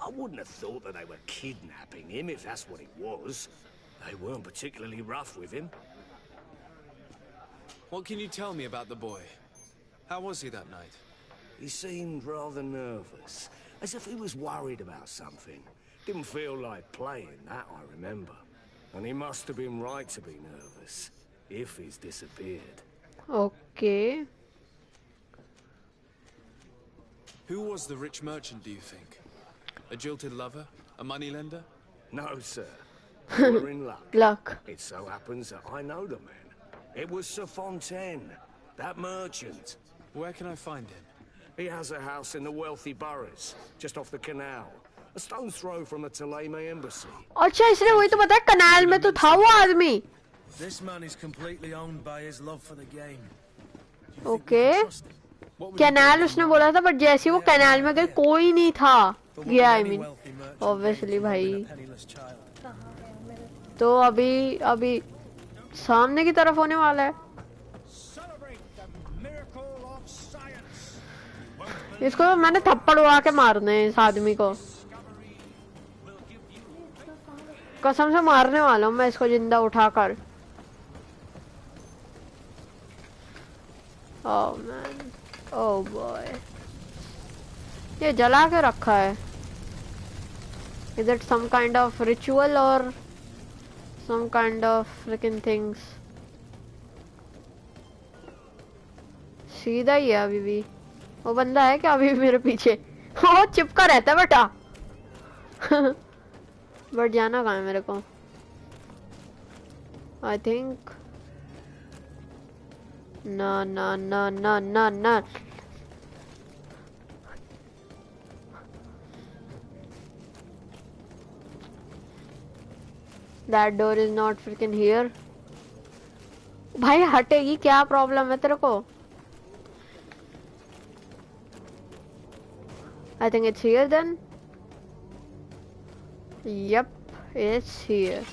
I wouldn't have thought that they were kidnapping him, if that's what it was. They weren't particularly rough with him. What can you tell me about the boy? How was he that night? He seemed rather nervous, as if he was worried about something. Didn't feel like playing, that I remember. And he must have been right to be nervous, if he's disappeared. Okay. Who was the rich merchant, do you think? A jilted lover? A moneylender? No, sir. You're in luck. Luck. It so happens that I know the man. It was Sir Fontaine, that merchant. Where can I find him? He has a house in the wealthy boroughs, just off the canal. A stone's throw from the Theleme embassy. अच्छा इसने वही तो बताया, कनाल में तो था वो आदमी. This man is completely owned by his love for the game. Okay. Canal उसने बोला था, बट जैसे वो कैनाल में गए कोई नहीं था. गया I mean, obviously भाई. तो अभी सामने की तरफ होने वाला है. इसको मैंने थप्पड़ उड़ा के मारने हैं इस आदमी को. कसम से मारने वाला हूँ मैं इसको जिंदा उठाकर. Oh man, oh boy. ये जला के रखा है. Is it some kind of ritual or some kind of freaking things? सीधा ही है अभी भी. वो बंदा है क्या अभी भी मेरे पीछे? वो चिपका रहता है बेटा. बट जाना कहाँ है मेरे को? I think ना. That door is not freaking here. भाई हटेगी क्या? प्रॉब्लम है तेरे को? I think it's here then. Yep, it's here.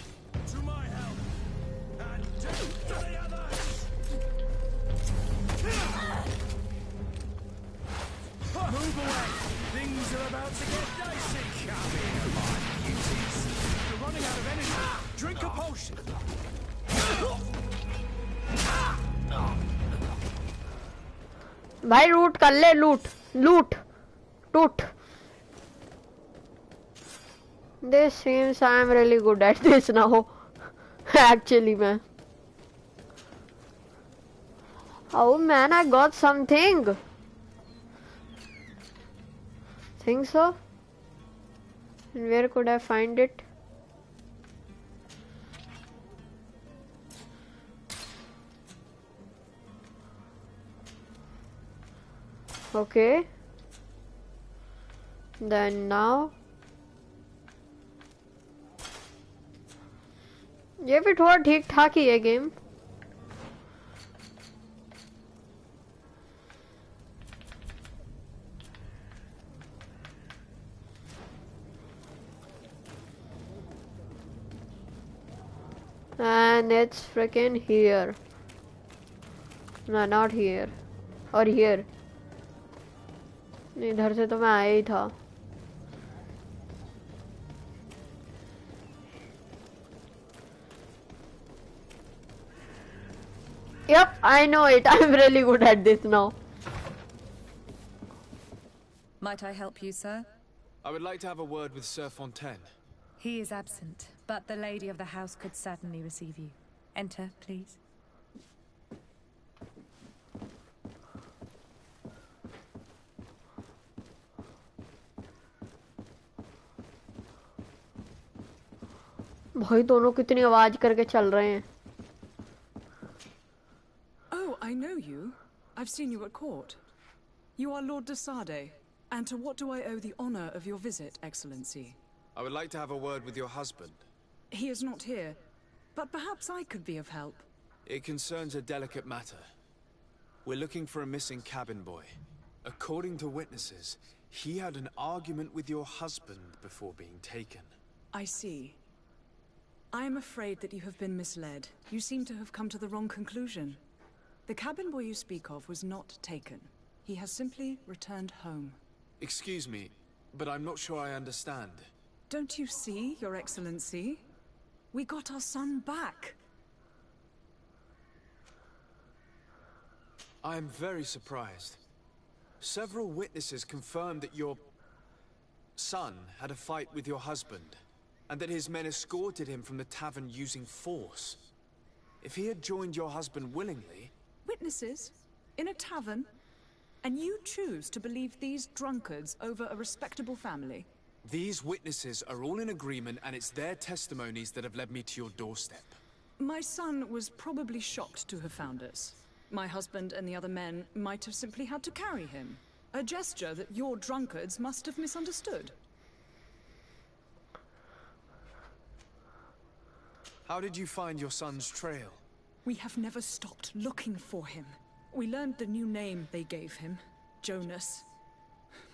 Move away! Things are about to get dicey. Come here, my beauties. You're running out of energy. Drink a potion. भाई लूट कर ले. लूट. This seems I am really good at this now. Actually, man. Oh man, I got something. Think so? And where could I find it? Okay. Then now ये भी थोड़ा ठीक ठाक ही है game. And it's freaking here. No, not here. Or here. इधर से तो मैं आया ही था. Yep, I know it. I'm really good at this now. Might I help you, sir? I would like to have a word with Sir Fontaine. He is absent, but the lady of the house could certainly receive you. Enter, please. भाई दोनों कितनी आवाज करके चल रहे हैं. Oh, I know you. I've seen you at court. You are Lord de Sade. And to what do I owe the honor of your visit, Excellency? I would like to have a word with your husband. He is not here, but perhaps I could be of help. It concerns a delicate matter. We're looking for a missing cabin boy. According to witnesses, he had an argument with your husband before being taken. I see. I am afraid that you have been misled. You seem to have come to the wrong conclusion. The cabin boy you speak of was not taken. He has simply returned home. Excuse me, but I'm not sure I understand. Don't you see, Your Excellency? We got our son back. I am very surprised. Several witnesses confirmed that your son had a fight with your husband, and that his men escorted him from the tavern using force. If he had joined your husband willingly... Witnesses? In a tavern? And you choose to believe these drunkards over a respectable family? These witnesses are all in agreement, and it's their testimonies that have led me to your doorstep. My son was probably shocked to have found us. My husband and the other men might have simply had to carry him. A gesture that your drunkards must have misunderstood. How did you find your son's trail? We have never stopped looking for him. We learned the new name they gave him, Jonas.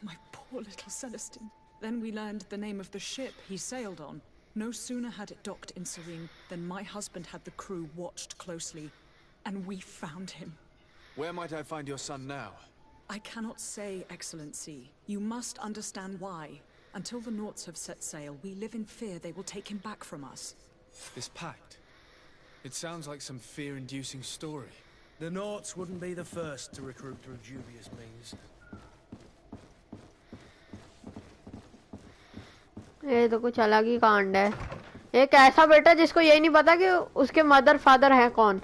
My poor little Celestine. Then we learned the name of the ship he sailed on. No sooner had it docked in Serene than my husband had the crew watched closely, and we found him. Where might I find your son now? I cannot say, Excellency. You must understand why. Until the Nauts have set sail, we live in fear they will take him back from us. This pact? It sounds like some fear-inducing story. The Nauts wouldn't be the first to recruit through dubious means. ये तो कुछ अलग ही कांड है. एक ऐसा बेटा जिसको यही नहीं पता कि उसके मदर फादर हैं कौन.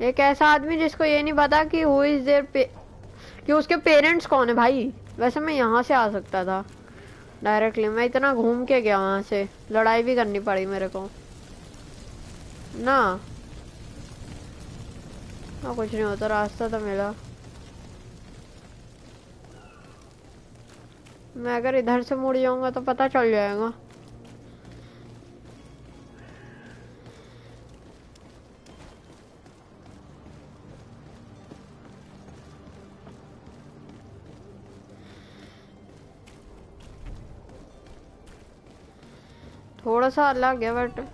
एक ऐसा आदमी जिसको ये नहीं पता कि हु इज देयर कि उसके पेरेंट्स कौन है भाई. वैसे मैं यहाँ से आ सकता था डायरेक्टली. मैं इतना घूम के गया वहां से. लड़ाई भी करनी पड़ी मेरे को ना. कुछ नहीं होता. रास्ता तो मिला. मैं अगर इधर से मुड़ जाऊंगा तो पता चल जाएगा. थोड़ा सा अलग है बट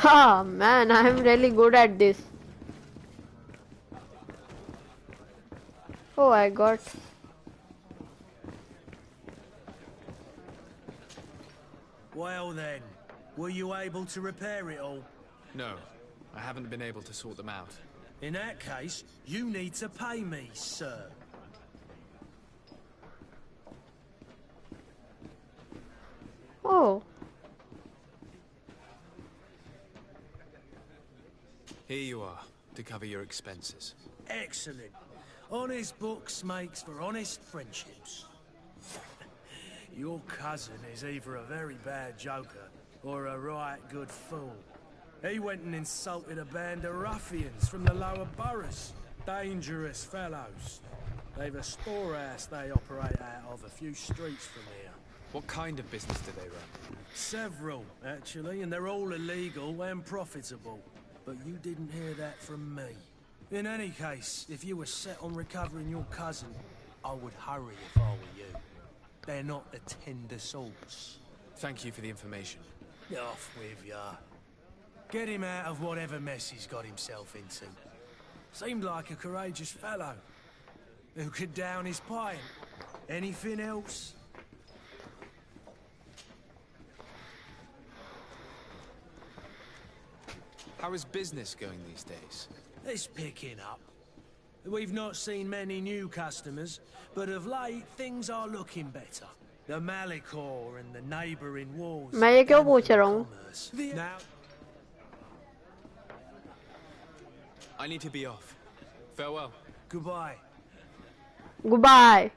हाँ man, I am really good at this. Oh, I got. Well then, were you able to repair it all? No, I haven't been able to sort them out. In that case, you need to pay me, sir. Oh. Here you are, to cover your expenses. Excellent. Honest books makes for honest friendships. Your cousin is either a very bad joker or a right good fool. He went and insulted a band of ruffians from the lower boroughs. Dangerous fellows. They've a storehouse they operate out of a few streets from here. What kind of business do they run? Several, actually, and they're all illegal and profitable. But you didn't hear that from me. In any case, if you were set on recovering your cousin, I would hurry if I were you. They're not the tender sorts. Thank you for the information. Off with ya. Get him out of whatever mess he's got himself into. Seemed like a courageous fellow. Who could down his pint. Anything else? How is business going these days? It's picking up. We've not seen many new customers, but of late things are looking better. The Malicor and the neighbouring walls. मैं ये क्यों पूछ रहा हूँ? Now, I need to be off. Farewell. Goodbye. Goodbye.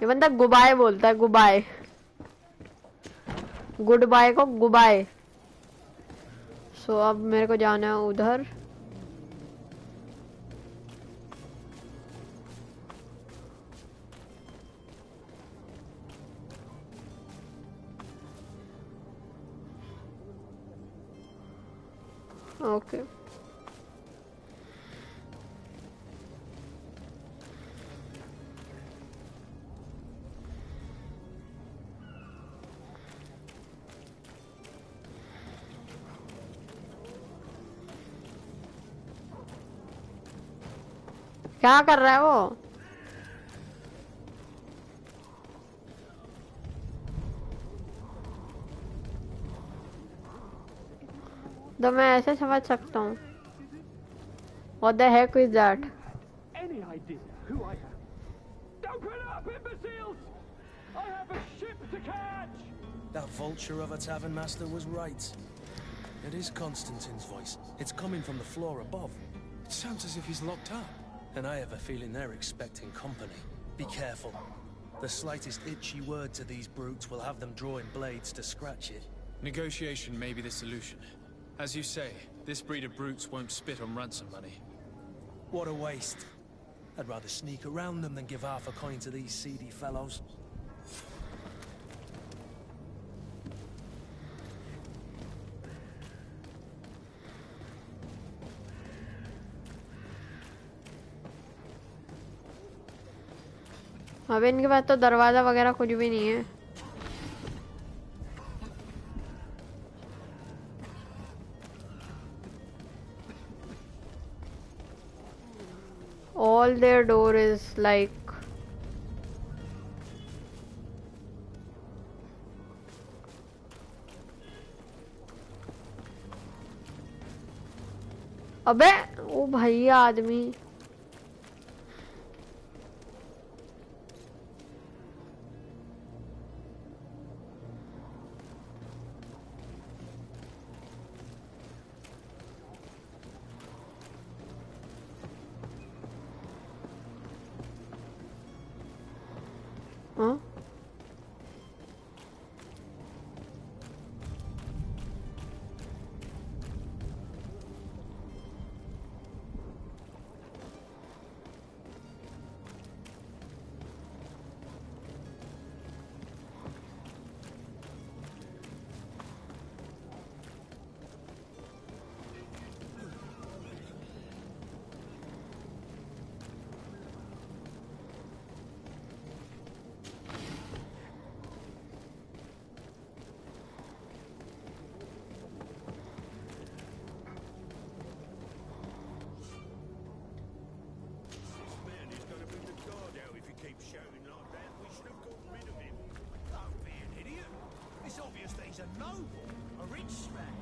ये बंदा goodbye बोलता है, goodbye. Goodbye को goodbye. So अब मेरे को जाना है उधर. Okay. क्या कर रहा है वो? तो मैं ऐसे समझ सकता हूँ. What the heck is that? Any idea who I am? Open up, imbeciles! I have a ship to catch! That vulture of a tavern master was right. It is Constantine's voice. It's coming from the floor above. It sounds as if he's locked up. And I have a feeling they're expecting company. Be careful. The slightest itchy word to these brutes will have them drawing blades to scratch it. Negotiation may be the solution. As you say, this breed of brutes won't spit on ransom money. What a waste. I'd rather sneak around them than give half a coin to these seedy fellows. अब इनके पास तो दरवाजा वगैरह कुछ भी नहीं है. All their door is like अबे ओ भैया आदमी. Huh? a noble, a rich man.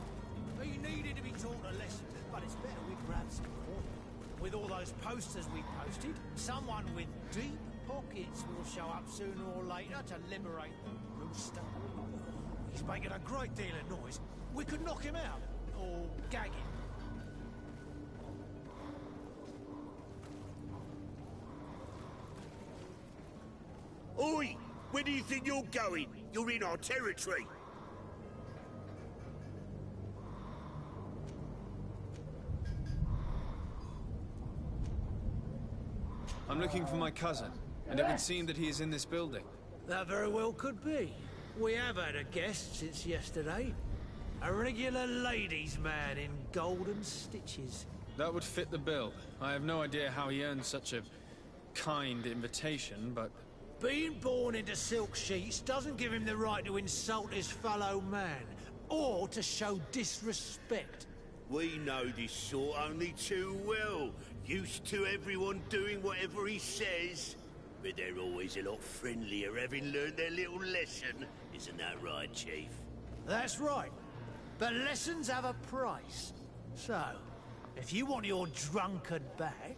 He needed to be taught a lesson, but it's better we grab some more. With all those posters we posted, someone with deep pockets will show up sooner or later to liberate the rooster. He's making a great deal of noise. We could knock him out, or gag him. Oi! Where do you think you're going? You're in our territory. I'm looking for my cousin, and it would seem that he is in this building. That very well could be. We have had a guest since yesterday. A regular ladies' man in golden stitches. That would fit the bill. I have no idea how he earned such a kind invitation, but... Being born into silk sheets doesn't give him the right to insult his fellow man, or to show disrespect. We know this sort only too well. Used to everyone doing whatever he says. But they're always a lot friendlier having learned their little lesson. Isn't that right, Chief? That's right. But lessons have a price. So, if you want your drunkard back...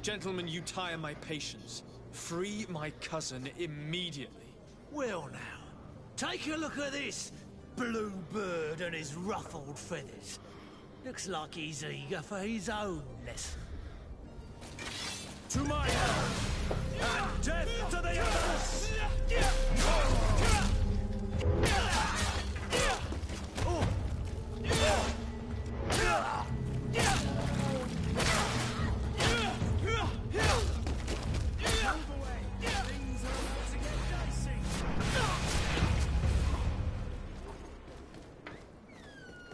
Gentlemen, you tire my patience. Free my cousin immediately. Well now, take a look at this. blue bird and his ruffled feathers. Looks like he's eager for his own lesson. To my help! And death to the others!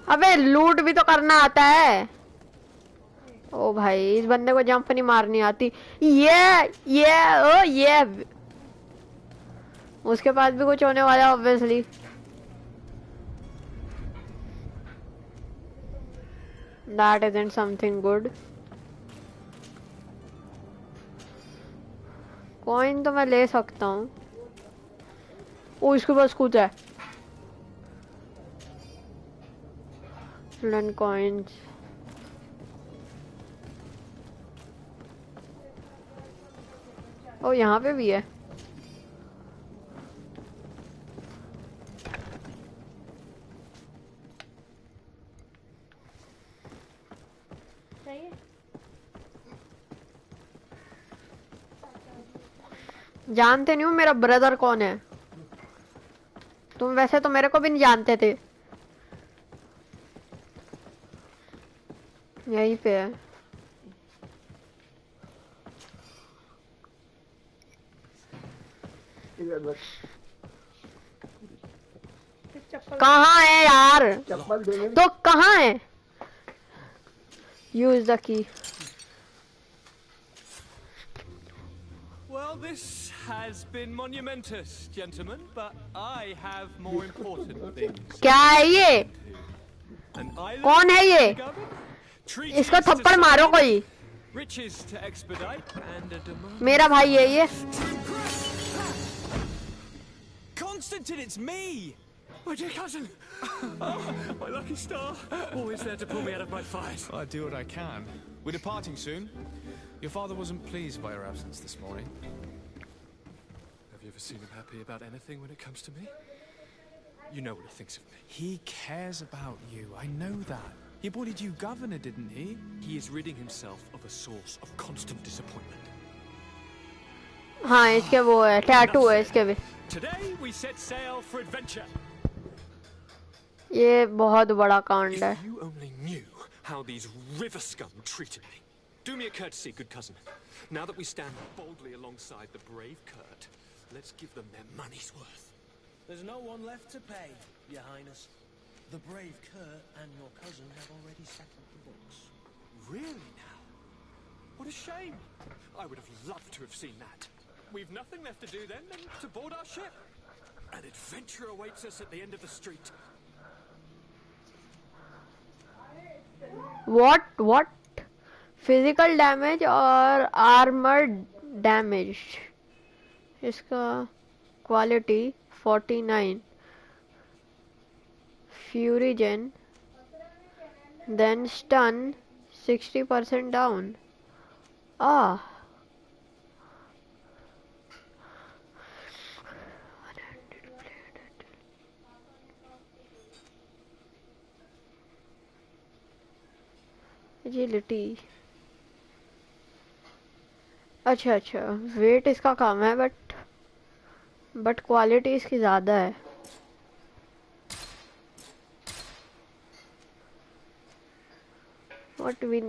अबे लूट भी तो करना आता है। ओ भाई इस बंदे को जंप नहीं मारनी आती। ये उसके पास भी कुछ होने वाला है obviously. That isn't something good. Coin तो मैं ले सकता हूँ। ओ इसके पास कुछ है। Learn coins. ओ यहाँ पे भी है। जानते नहीं हूँ मेरा ब्रदर कौन है। तुम वैसे तो मेरे को भी नहीं जानते थे। यहीं पे है। कहाँ है यार? तो कहाँ है? Use the key. Well, this has been monumentous, gentlemen, but I have more important things. क्या है ये? कौन है ये? इसको थप्पड़ मारो कोई। Riches to expedite and a demand. मेरा भाई है ये। Constantine, it's me! My dear cousin! Oh, my lucky star. Always there to pull me out of my fight. I do what I can. We're departing soon. Your father wasn't pleased by your absence this morning. Have you ever seen him happy about anything when it comes to me? You know what he thinks of me. He cares about you. I know that. He appointed you governor, didn't he? He is ridding himself of a source of constant disappointment. हाँ इसके वो है, tattoo है इसके भी। Today we set sail for adventure. ये बहुत बड़ा कांड है। If you only knew how these river scum treated me. Do me a courtesy, good cousin. Now that we stand boldly alongside the brave Kurt, let's give them their money's worth. There's no one left to pay, Your Highness. The brave Kurt and your cousin have already settled the books. Really now? What a shame. I would have loved to have seen that. We've nothing left to do then than to board our ship. An adventure awaits us at the end of the street. What? Physical damage or armor damage? इसका quality 49. Fury gen. Then stun 60% down. Ah. Agility. अच्छा wait इसका कम है but quality इसकी ज़्यादा है। What we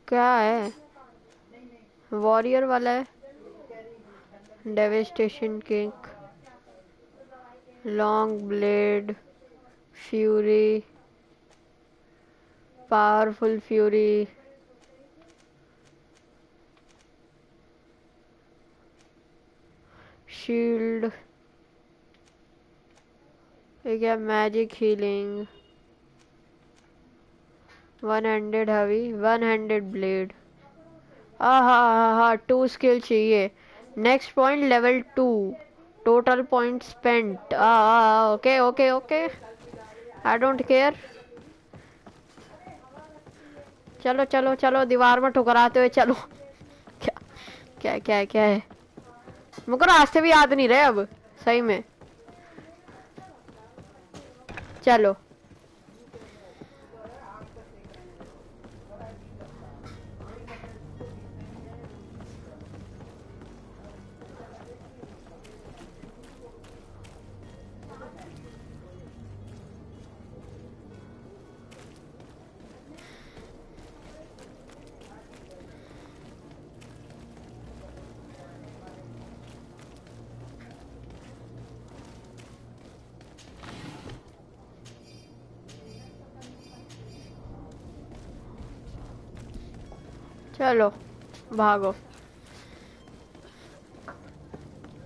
क्या है? Warrior वाला है। Devastation kick, long blade, fury, powerful fury, shield, एक है magic healing, one handed heavy, one handed blade. हाँ 2 स्किल चाहिए। Next point level 2। Total point spent. Okay okay okay, I don't care. चलो चलो चलो, दीवार में ठुकराते हुए चलो। क्या क्या क्या क्या है? मुझको रास्ते भी याद नहीं रहे अब सही में। चलो चलो भागो।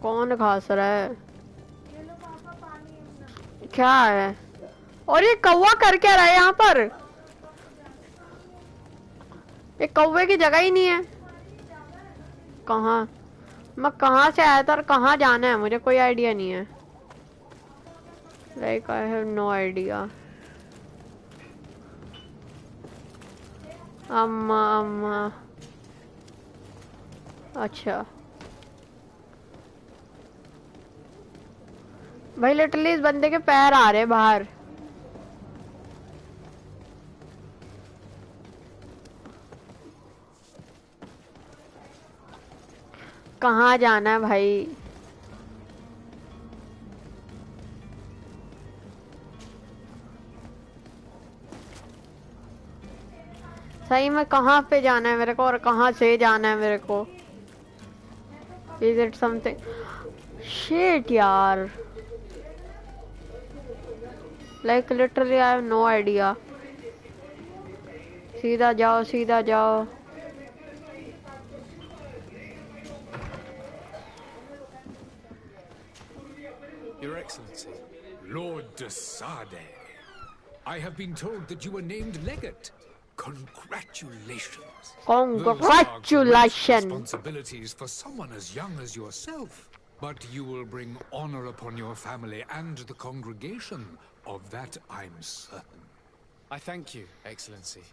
कौन घास रहा है? क्या है? और ये कौवा कर क्या रहा है यहाँ पर? ये कौवे की जगह ही नहीं है। कहाँ? मैं कहाँ से आया था और कहाँ जाना है मुझे कोई आइडिया नहीं है। Like I have no idea. अम्मा अम्मा, अच्छा भाई लिटरली इस बंदे के पैर आ रहे हैं बाहर। कहाँ जाना है भाई? सही में कहाँ पे जाना है मेरे को और कहाँ से जाना है मेरे को? Is it something? शिट यार, like literally I have no idea. सीधा जाओ सीधा जाओ। Your Excellency, Lord de Sade, I have been told that you were named legate. Congratulations. Congratulations. Responsibilities for someone as young as yourself. But you will bring honor upon your family and the congregation. Of that, I'm certain. I thank you, Excellency.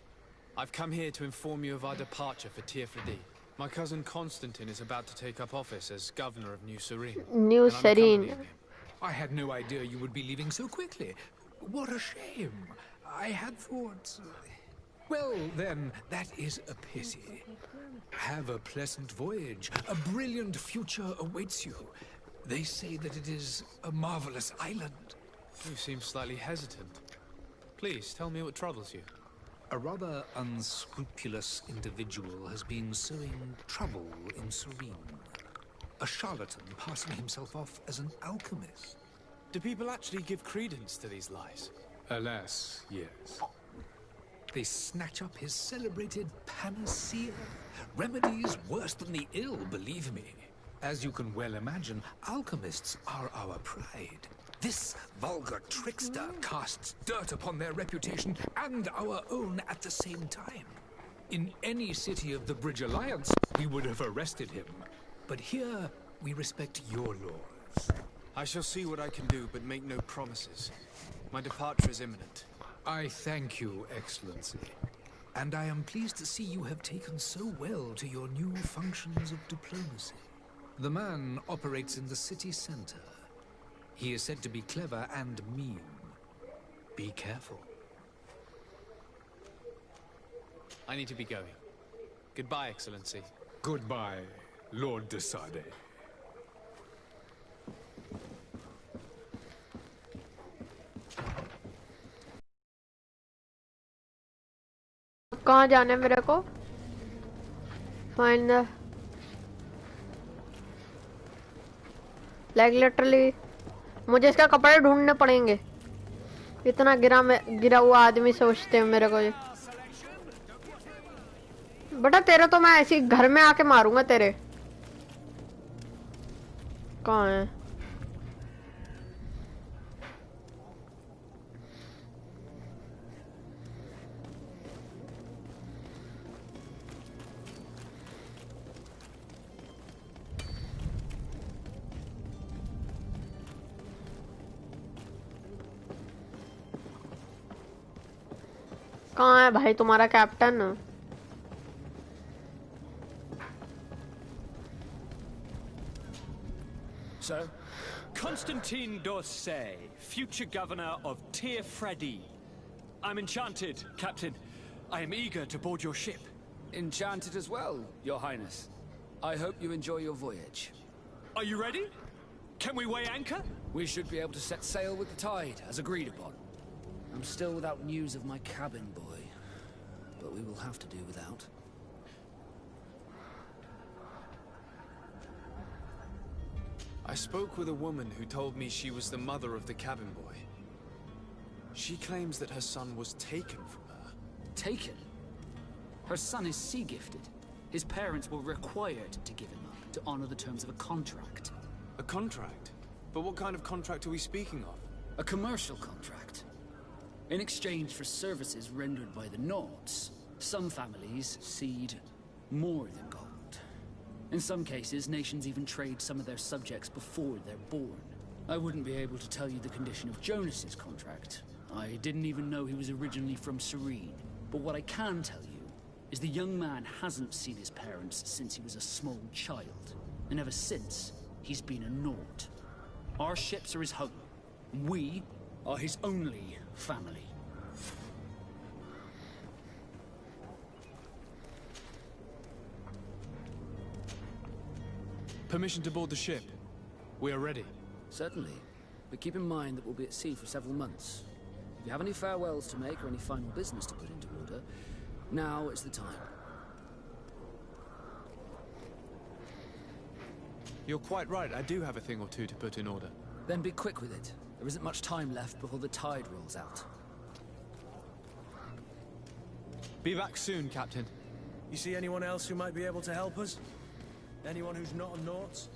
I've come here to inform you of our departure for Tirfadi. My cousin Constantine is about to take up office as governor of New Serene. New Serene. I had no idea you would be leaving so quickly. What a shame. I had thought... Well, then, that is a pity. Have a pleasant voyage. A brilliant future awaits you. They say that it is a marvelous island. You seem slightly hesitant. Please, tell me what troubles you. A rather unscrupulous individual has been sowing trouble in Serene. A charlatan passing himself off as an alchemist. Do people actually give credence to these lies? Alas, yes. They snatch up his celebrated panacea. Remedies worse than the ill, believe me. As you can well imagine, alchemists are our pride. This vulgar trickster casts dirt upon their reputation and our own at the same time. In any city of the Bridge Alliance, we would have arrested him. But here, we respect your laws. I shall see what I can do, but make no promises. My departure is imminent. I thank you, Excellency. And I am pleased to see you have taken so well to your new functions of diplomacy. The man operates in the city center. He is said to be clever and mean. Be careful. I need to be going. Goodbye, Excellency. Goodbye, Lord de Sade. कहाँ जाना है मेरे को? Find the like literally मुझे इसका कपड़े ढूंढने पड़ेंगे। इतना गिरा हुआ आदमी सोचते हैं मेरे को। बेटा तेरे तो मैं ऐसे घर में आके मारूंगा तेरे। कहाँ है? कहाँ है भाई तुम्हारा captain? So, Constantine d'Orsay, future governor of Tir Freddy. I'm enchanted, Captain. I am eager to board your ship. Enchanted as well, Your Highness. I hope you enjoy your voyage. Are you ready? Can we weigh anchor? We should be able to set sail with the tide, as agreed upon. I'm still without news of my cabin boy, but we will have to do without. I spoke with a woman who told me she was the mother of the cabin boy. She claims that her son was taken from her. Taken? Her son is sea-gifted. His parents were required to give him up, to honor the terms of a contract. A contract? But what kind of contract are we speaking of? A commercial contract. In exchange for services rendered by the Nords, some families cede more than gold. In some cases, nations even trade some of their subjects before they're born. I wouldn't be able to tell you the condition of Jonas's contract. I didn't even know he was originally from Serene. But what I can tell you is the young man hasn't seen his parents since he was a small child. And ever since, he's been a Nord. Our ships are his home. We are his only family. Permission to board the ship. We are ready. Certainly. But keep in mind that we'll be at sea for several months. If you have any farewells to make or any final business to put into order, now is the time. You're quite right. I do have a thing or two to put in order. Then be quick with it. There isn't much time left before the tide rolls out. Be back soon, Captain. You see anyone else who might be able to help us? Anyone who's not a Nort?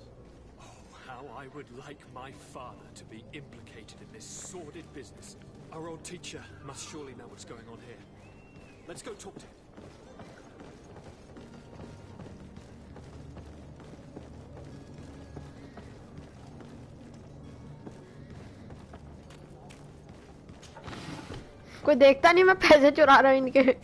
Oh, how I would like my father to be implicated in this sordid business. Our old teacher must surely know what's going on here. Let's go talk to him. कोई देखता नहीं मैं पैसे चुरा रहा हूँ इनके.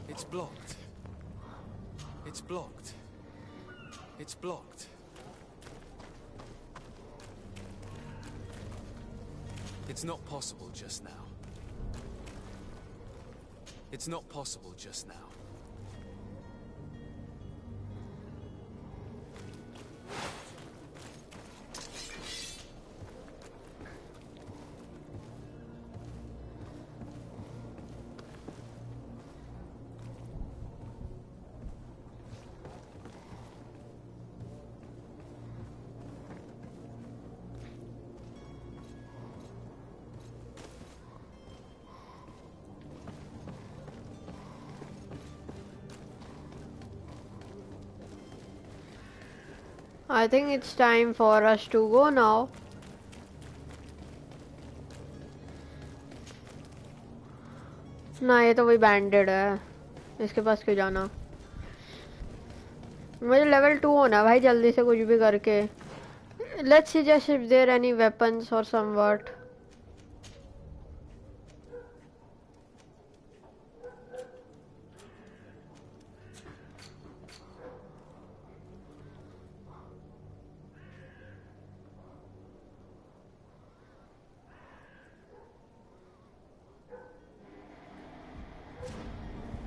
It's blocked. It's blocked. It's blocked. It's not possible just now. It's not possible just now. I think it's time for us to go now. ना ये तो वही बैंडेड है, इसके पास क्यों जाना. मुझे लेवल 2 होना है भाई जल्दी से कुछ भी करके. Let's see just if there any weapons or somewhat.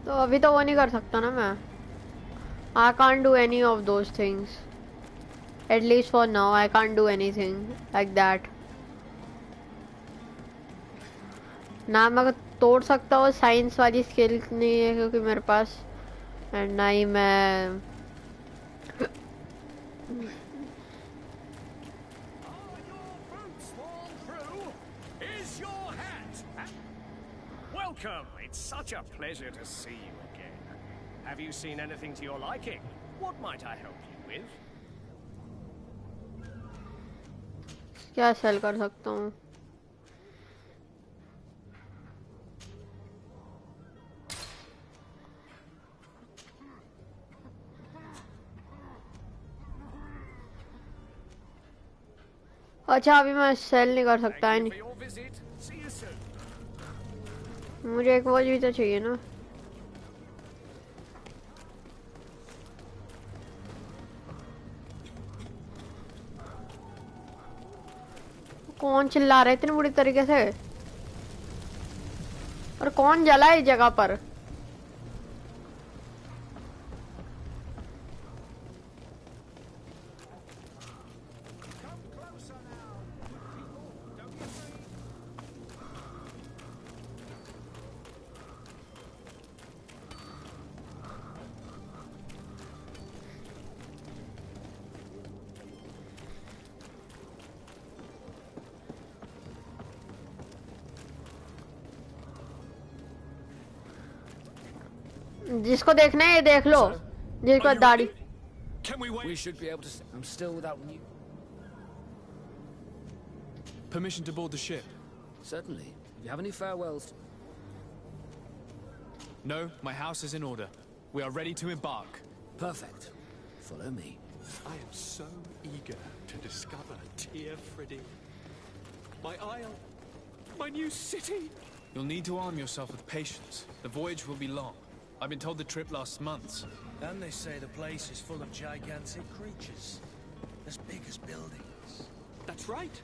तो अभी तो वो नहीं कर सकता ना मैं. I can't do any of those things. At least for now, I can't do anything like that. ना मैं तोड़ सकता हूँ, साइंस वाली स्किल नहीं है क्योंकि मेरे पास, एंड ना ही मैं Welcome! It's such a pleasure to see you again. Have you seen anything to your liking? What might I help you with? क्या सेल कर सकता हूँ? अच्छा अभी मैं सेल नहीं कर सकता है. मुझे एक वॉच भी तो चाहिए ना. कौन चिल्ला रहा है इतनी बुरी तरीके से? और कौन जला है इस जगह पर? जिसको देखना है ये देख लो. जिसको दाढ़ी. We should be able to. I'm still without you. Permission to board the ship? Certainly. Do you have any farewells? No, my house is in order. We are ready to embark. Perfect. Follow me. I am so eager to discover Tear Friddy. My isle. My new city. You'll need to arm yourself with patience. The voyage will be long. I've been told the trip lasts months. And they say the place is full of gigantic creatures. As big as buildings. That's right.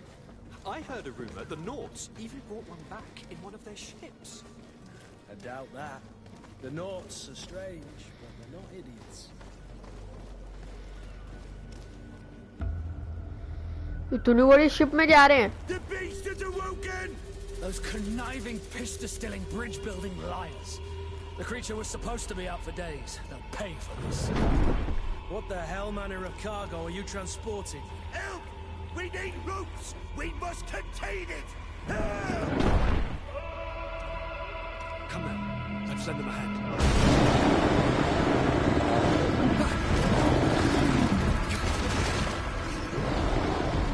I heard a rumor the Nauts even brought one back in one of their ships. I doubt that. The Nauts are strange, but they're not idiots. इतनी बड़ी ship में जा रहे हैं. The beast is awoken! Those conniving, piss-distilling, bridge-building liars. The creature was supposed to be out for days. They'll pay for this. What the hell manner of cargo are you transporting? Help! We need ropes! We must contain it! Help! Come on, let's send them ahead.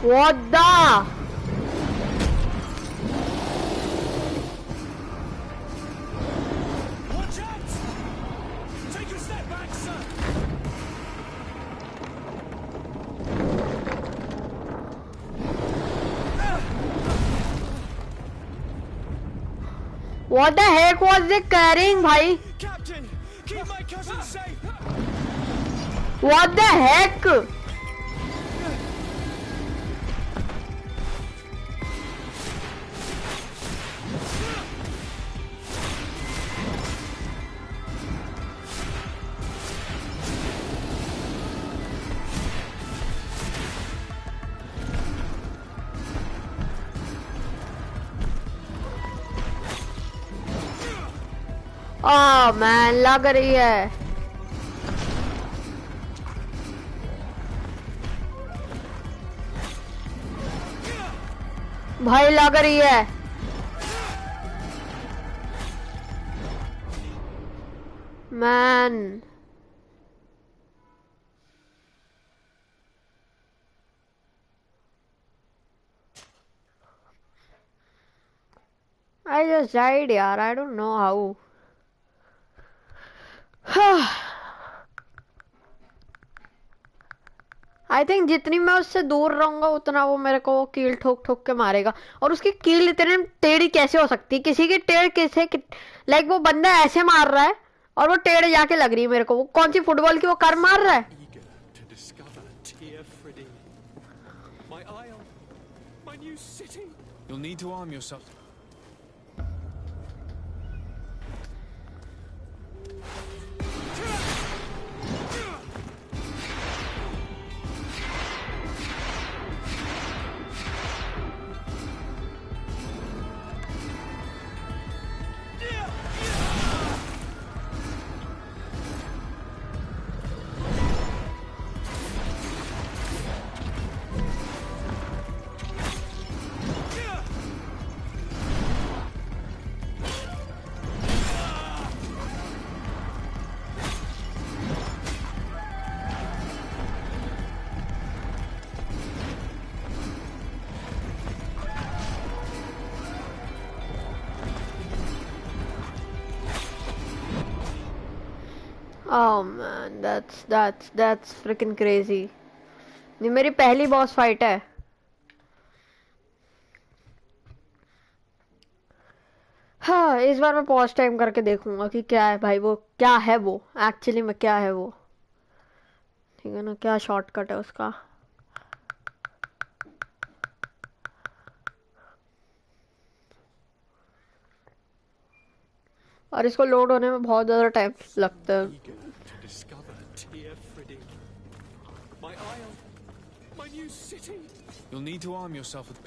What the? Watch out! Take a step back, sir! What the heck was they carrying, bhai? Captain, keep my cousin safe! What the heck? Oh man, लग रही है. भाई लग रही है. Man. I just died यार. I don't know how. I think जितनी मैं उससे दूर रहूंगा उतना वो मेरे को कील ठोक ठोक के मारेगा. और उसकी कील इतने टेढ़ी कैसे हो सकती है? किसी की टेढ़ किसे लाइक वो बंदा ऐसे मार रहा है और वो टेढ़ जाके लग रही है मेरे को. वो कौन सी फुटबॉल की वो कर मार रहा है? You'll need to arm yourself. Oh man, that's freaking crazy. ये मेरी पहली बॉस फाइट है. हाँ, इस बार मैं पॉज टाइम करके देखूंगा कि क्या है भाई, वो क्या है, वो एक्चुअली में क्या है वो. ठीक है ना, क्या शॉर्टकट है उसका. और इसको लोड होने में बहुत ज़्यादा टाइम लगता है. My isle, my new city. You'll need to arm yourself with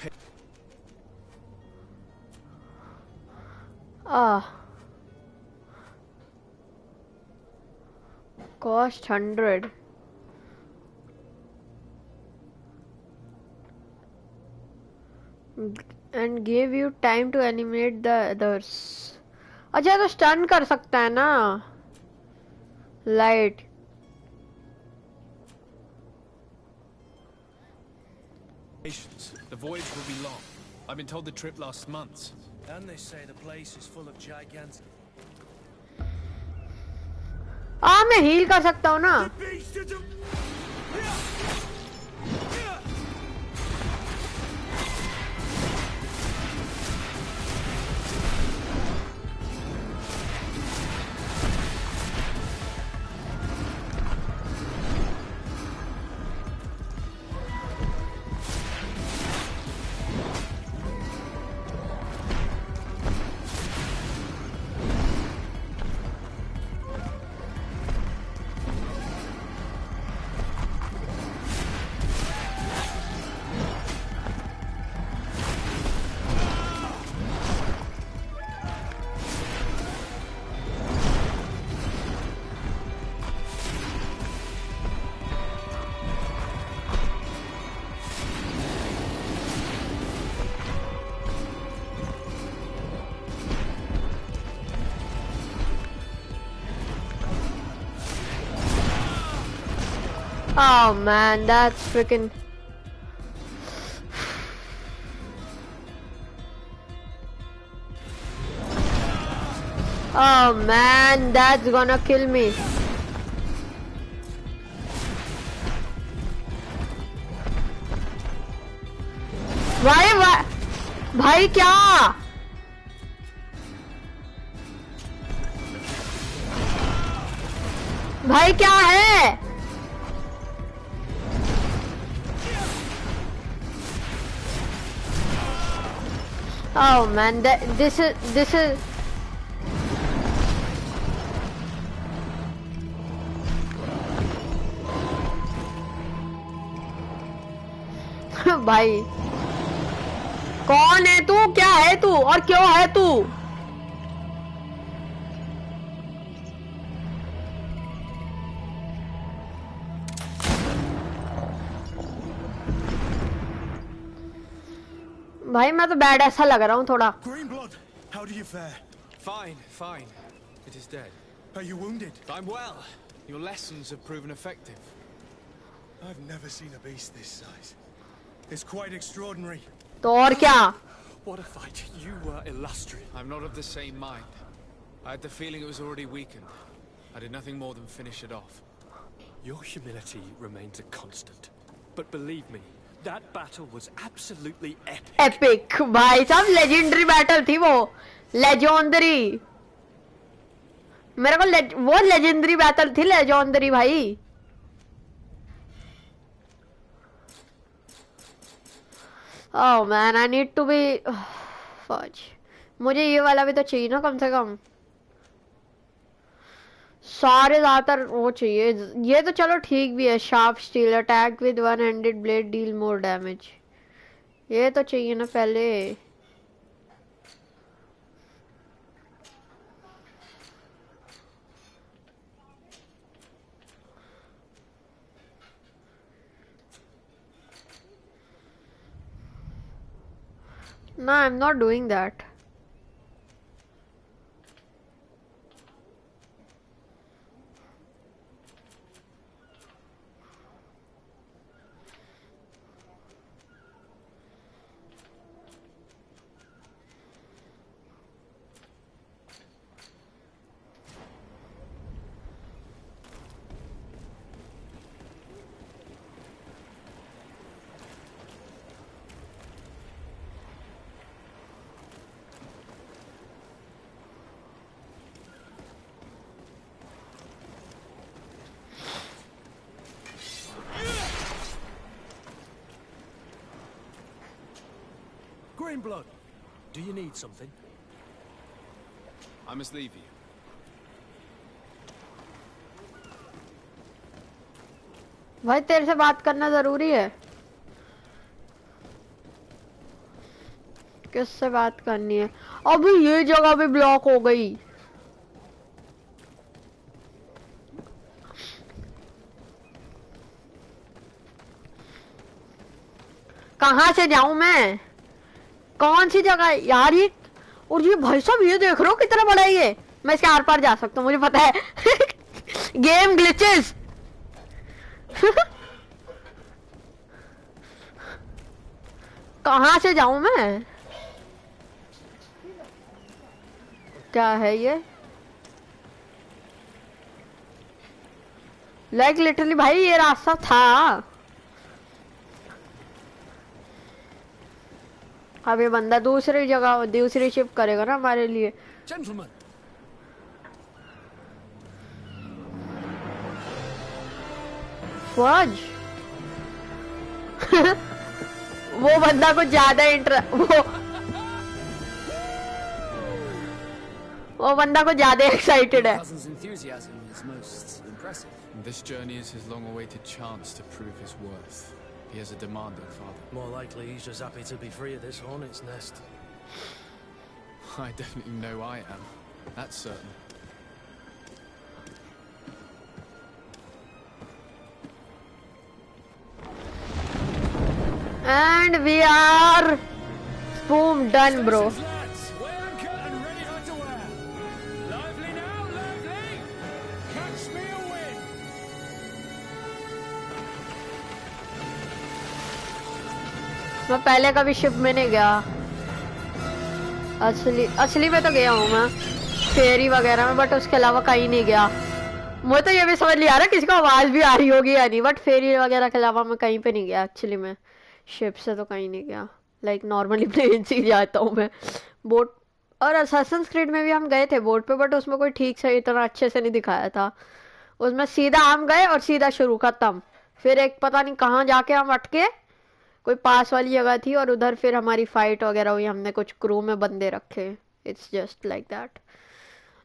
cost 100. And give you time to animate the others. अच्छा, तो स्टन कर सकता है ना light. The voyage will be long. I've been told the trip lasts months. And they say the place is full of gigantic. मैं heal कर सकता हूँ ना. Oh man, that's freaking. Oh man, that's gonna kill me. भाई क्या? भाई क्या है? Oh man, this is भाई कौन है तू, क्या है तू और क्यों है तू? भाई मैं तो बैड ऐसा लग रहा हूँ थोड़ा. Greenblood, how do you fare? Fine. It is dead. Are you wounded? I'm well. Your lessons have proven effective. I've never seen a beast this size. It's quite extraordinary. तो और क्या? What a fight. You were illustrious. I'm not of the same mind. I had the feeling it was already weakened. I did nothing more than finish it off. Your humility remains a constant. But believe me, that battle was absolutely epic. Epic, भाई साहब legendary battle थी वो. Legendary. मेरे को वो legendary battle थी, legendary भाई. Oh man, I need to be. Fudge. मुझे ये वाला भी तो चाहिए ना कम से कम. सारे ज्यादातर वो चाहिए. ये तो चलो ठीक भी है. Sharp steel attack with one handed blade deal more damage. ये तो चाहिए ना पहले. No, I'm not doing that. You're in blood. Do you need something? I must leave you. भाई तेरे से बात करना जरूरी है। किससे बात करनी है? अभी ये जगह भी ब्लॉक हो गई। कहाँ से जाऊं मैं? कौन सी जगह है यार ये? और ये भाई साहब ये देख रहे हो कितना बड़ा है ये? मैं इसके आर पार जा सकता हूँ, मुझे पता है। Game glitches. कहाँ से जाऊं मैं? क्या है ये? लाइक लिटरली भाई ये रास्ता था। अब ये बंदा दूसरी जगह दूसरी शिफ्ट करेगा ना हमारे लिए। Gentlemen. फौज। वो बंदा कुछ ज्यादा वो बंदा कुछ ज्यादा एक्साइटेड है। This journey is his long-awaited chance to prove his worth. He has a demanding father. More likely he's just happy to be free of this hornet's nest. I definitely know I am. That's certain. And we are boom done, bro. मैं पहले कभी ship में नहीं गया। असली में तो गया हूँ मैं फेरी वगैरह में, बट उसके अलावा कहीं नहीं गया। मुझे तो ये भी समझ नहीं आ रहा किसको आवाज भी आ रही होगी या नहीं, बट फेरी वगैरह के अलावा मैं कहीं पे नहीं गया एक्चुअली में। शिप से तो कहीं नहीं गया। लाइक नॉर्मली प्लेन से ही जाता हूँ मैं। बोट और असैसिन्स क्रीड में भी हम गए थे बोट पे, बट उसमें कोई ठीक से इतना अच्छे से नहीं दिखाया था। उसमें सीधा हम गए और सीधा शुरू खत्म। फिर एक पता नहीं कहाँ जाके हम अटके, कोई पास वाली जगह थी और उधर फिर हमारी फाइट वगैरह हुई। हमने कुछ क्रू में बंदे रखे। It's just like that.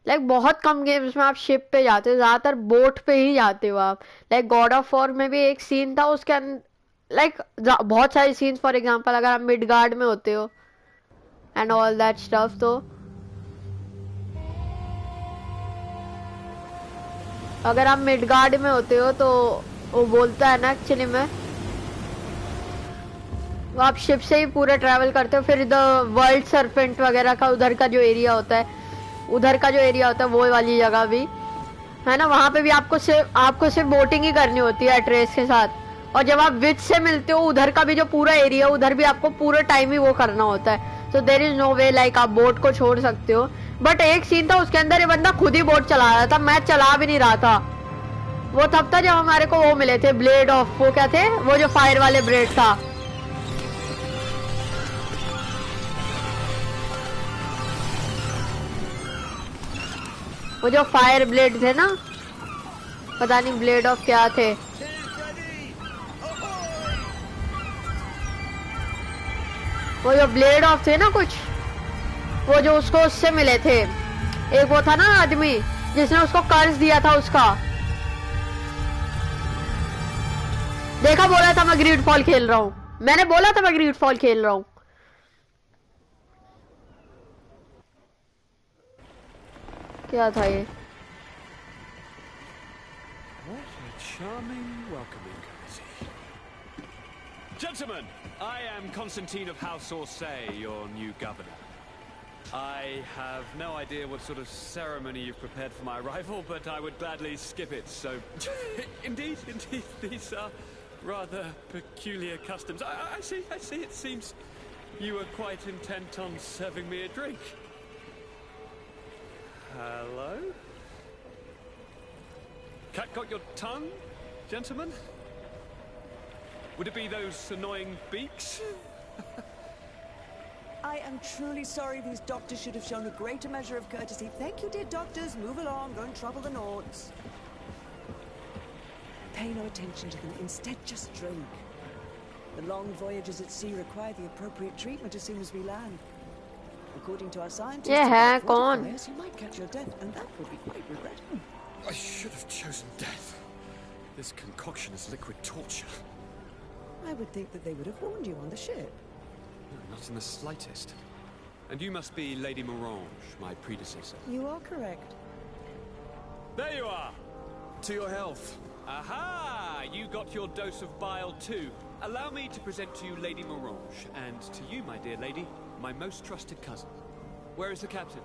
Like बहुत कम गेम्स में आप शिप पे जाते हो, ज्यादातर बोट पे ही जाते हो आप। लाइक गॉड ऑफ वॉर में भी एक सीन था उसके लाइक बहुत सारे सीन्स, फॉर एग्जांपल अगर आप मिडगार्ड में होते हो एंड ऑल दैट स्टफ, तो अगर आप मिडगार्ड में होते हो तो वो बोलता है ना एक्चुअली में आप शिप से ही पूरे ट्रैवल करते हो। फिर द वर्ल्ड सरपेंट वगैरह का उधर का जो एरिया होता है वो वाली जगह भी है ना, वहां पे भी आपको सिर्फ बोटिंग ही करनी होती है ट्रेस के साथ। और जब आप विच से मिलते हो उधर का भी जो पूरा एरिया उधर भी आपको पूरे टाइम ही वो करना होता है। So there is no way like आप बोट को छोड़ सकते हो। बट एक सीन था उसके अंदर ये बंदा खुद ही बोट चला रहा था, मैं चला भी नहीं रहा था। वो तब था जब हमारे को वो मिले थे ब्लेड ऑफ, वो क्या थे, वो जो फायर वाले ब्लेड था। वो जो फायर ब्लेड थे ना, पता नहीं ब्लेड ऑफ क्या थे। वो जो ब्लेड ऑफ थे ना कुछ, वो जो उसको उससे मिले थे। एक वो था ना आदमी जिसने उसको कर्ज दिया था उसका, देखा बोला था मैं ग्रीडफॉल खेल रहा हूँ, मैंने बोला था मैं ग्रीडफॉल खेल रहा हूँ। क्या था ये? What a charming welcoming courtesy. Gentlemen, I am Constantine of House Orsay, your new governor. I have no idea what sort of ceremony you've prepared for my arrival, but I would gladly skip it, so... Indeed, these are rather peculiar customs. I see, it seems you were quite intent on serving me a drink. Hello? Cat got your tongue, gentlemen? Would it be those annoying beaks? I am truly sorry. These doctors should have shown a greater measure of courtesy. Thank you, dear doctors. Move along. Don't trouble the Nords. Pay no attention to them. Instead, just drink. The long voyages at sea require the appropriate treatment as soon as we land. According to our scientists, ये है कौन? you might catch your death, and that would be quite regrettable. I should have chosen death. This concoction is liquid torture. I would think that they would have warned you on the ship. Not in the slightest. And you must be Lady Morange, my predecessor. You are correct. There you are! To your health. Aha! You got your dose of bile too. Allow me to present to you Lady Morange, and to you, my dear lady, my most trusted cousin. Where is the captain?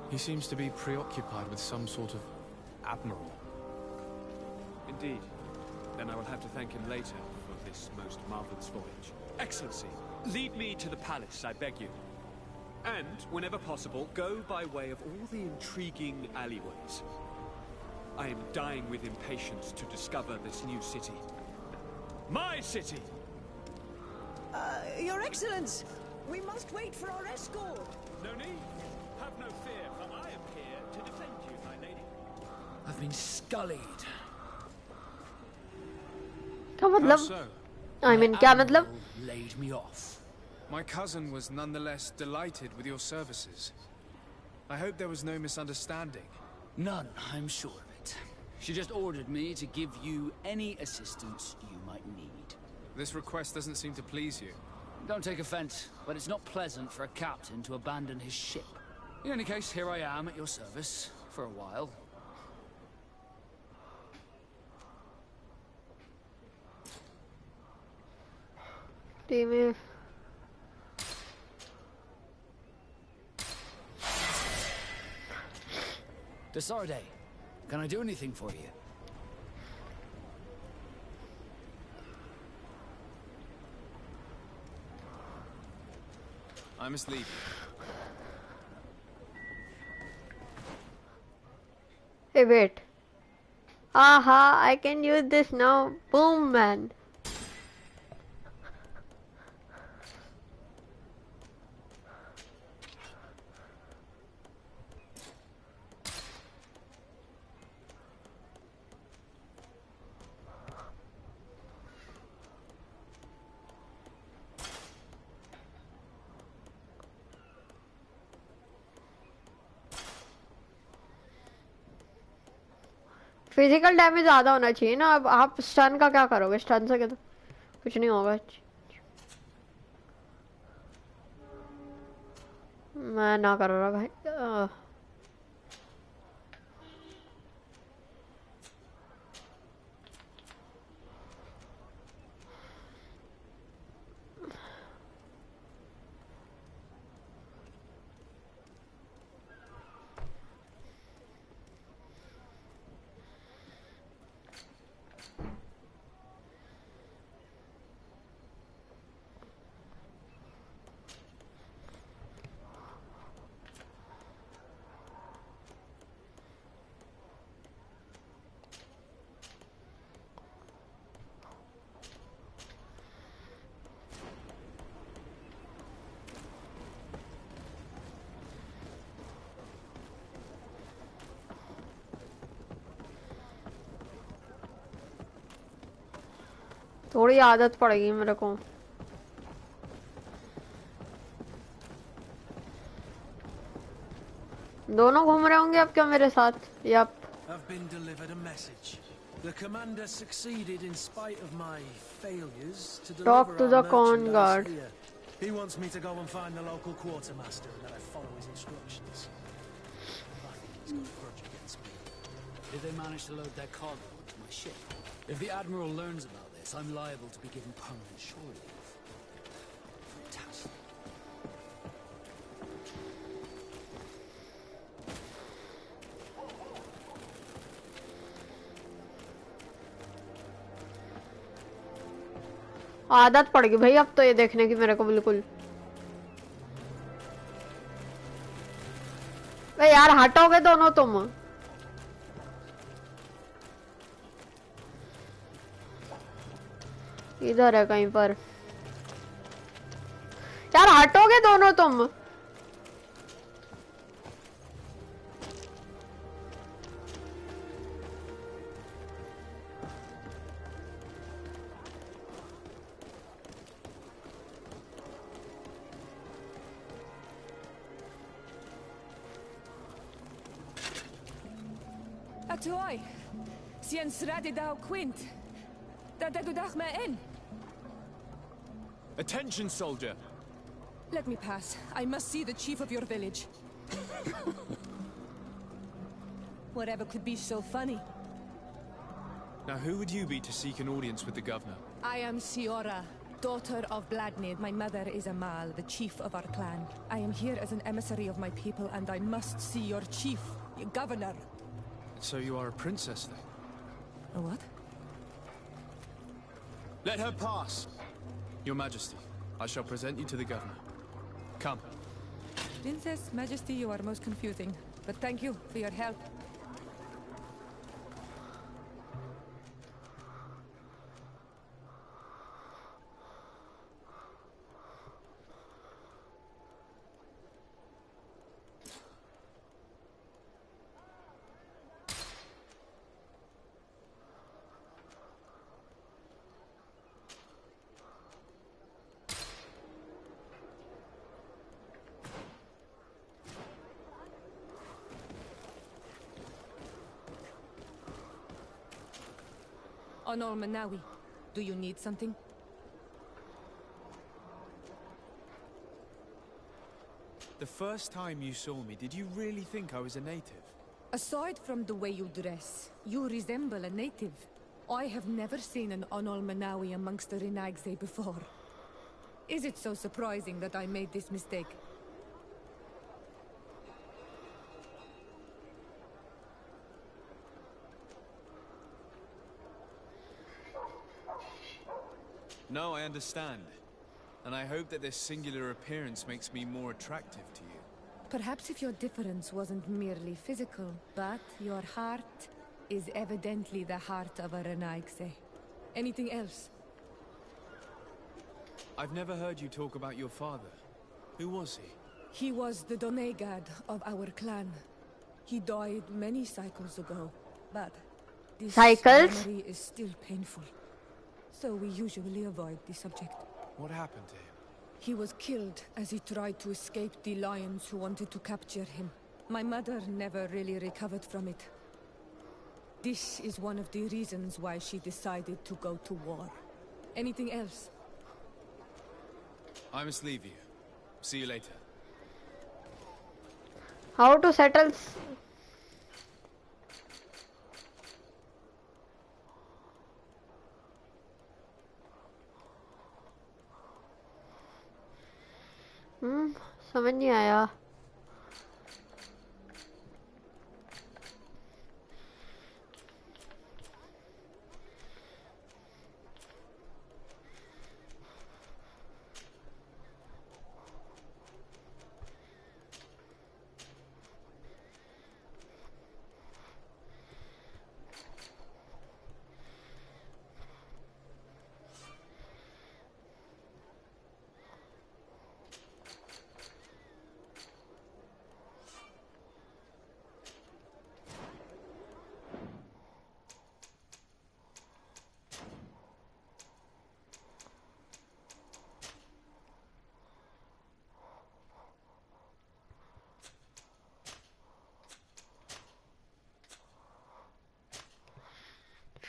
He seems to be preoccupied with some sort of admiral. Indeed. Then I will have to thank him later for this most marvelous voyage. Excellency, lead me to the palace, I beg you. And, whenever possible, go by way of all the intriguing alleyways. I am dying with impatience to discover this new city. My city! Your Excellence! We must wait for our escort! No need. Have no fear, for I am here to defend you, my lady. I've been scullied. क्या मतलब? I mean, क्या मतलब? Laid me off. My cousin was nonetheless delighted with your services. I hope there was no misunderstanding. None, I'm sure of it. She just ordered me to give you any assistance you might need. This request doesn't seem to please you. Don't take offense, but it's not pleasant for a captain to abandon his ship. In any case, here I am at your service, for a while. Team. Desarde, can I do anything for you? I must leave. Hey, wait. Aha, I can use this now. Boom, man. Physical damage ज्यादा होना चाहिए ना। अब आप stun का क्या करोगे? Stun से तो कुछ नहीं होगा। मैं ना कर रहा भाई। थोड़ी आदत पड़ेगी मेरे को। दोनों घूम रहे होंगे अब क्या मेरे साथ? Yup. I've been delivered a message. The commander succeeded in spite of my failures to deliver Talk to the our con merchandise guard. here. He wants me to go and find the local quartermaster and that I follow his instructions. I think he's got a grudge against me. Did they manage to load their cargo onto my ship? If the Admiral learns about this, I'm liable to be given permanent shore leave. Fantastic. आदत पड़ गई भाई अब तो ये देखने की मेरे को बिल्कुल। भाई यार हटोगे दोनों तुम? इधर है कहीं पर। यार हटोगे दोनों तुम? Toi. Sien sradi dau quint. Da degudach me in. Attention, soldier! Let me pass. I must see the chief of your village. Whatever could be so funny. Now who would you be to seek an audience with the governor? I am Siora, daughter of Bladnid. My mother is Amal, the chief of our clan. I am here as an emissary of my people, and I must see your chief, your governor. So you are a princess, then? A what? Let her pass! Your Majesty, I shall present you to the governor. Come. Princess, Majesty, you are most confusing. But thank you for your help. Honor Manawi, do you need something? The first time you saw me, did you really think I was a native? Aside from the way you dress, you resemble a native. I have never seen an Onol Manawi amongst the Renaigse before. Is it so surprising that I made this mistake? No, I understand. And I hope that this singular appearance makes me more attractive to you. Perhaps if your difference wasn't merely physical, but your heart is evidently the heart of a Renaigse. Anything else? I've never heard you talk about your father. Who was he? He was the Donegad of our clan. He died many cycles ago, but this memory is still painful. So we usually avoid the subject. What happened to him? He was killed as he tried to escape the lions who wanted to capture him. My mother never really recovered from it. This is one of the reasons why she decided to go to war. Anything else? I must leave you. See you later. How to settle समझ नहीं आया.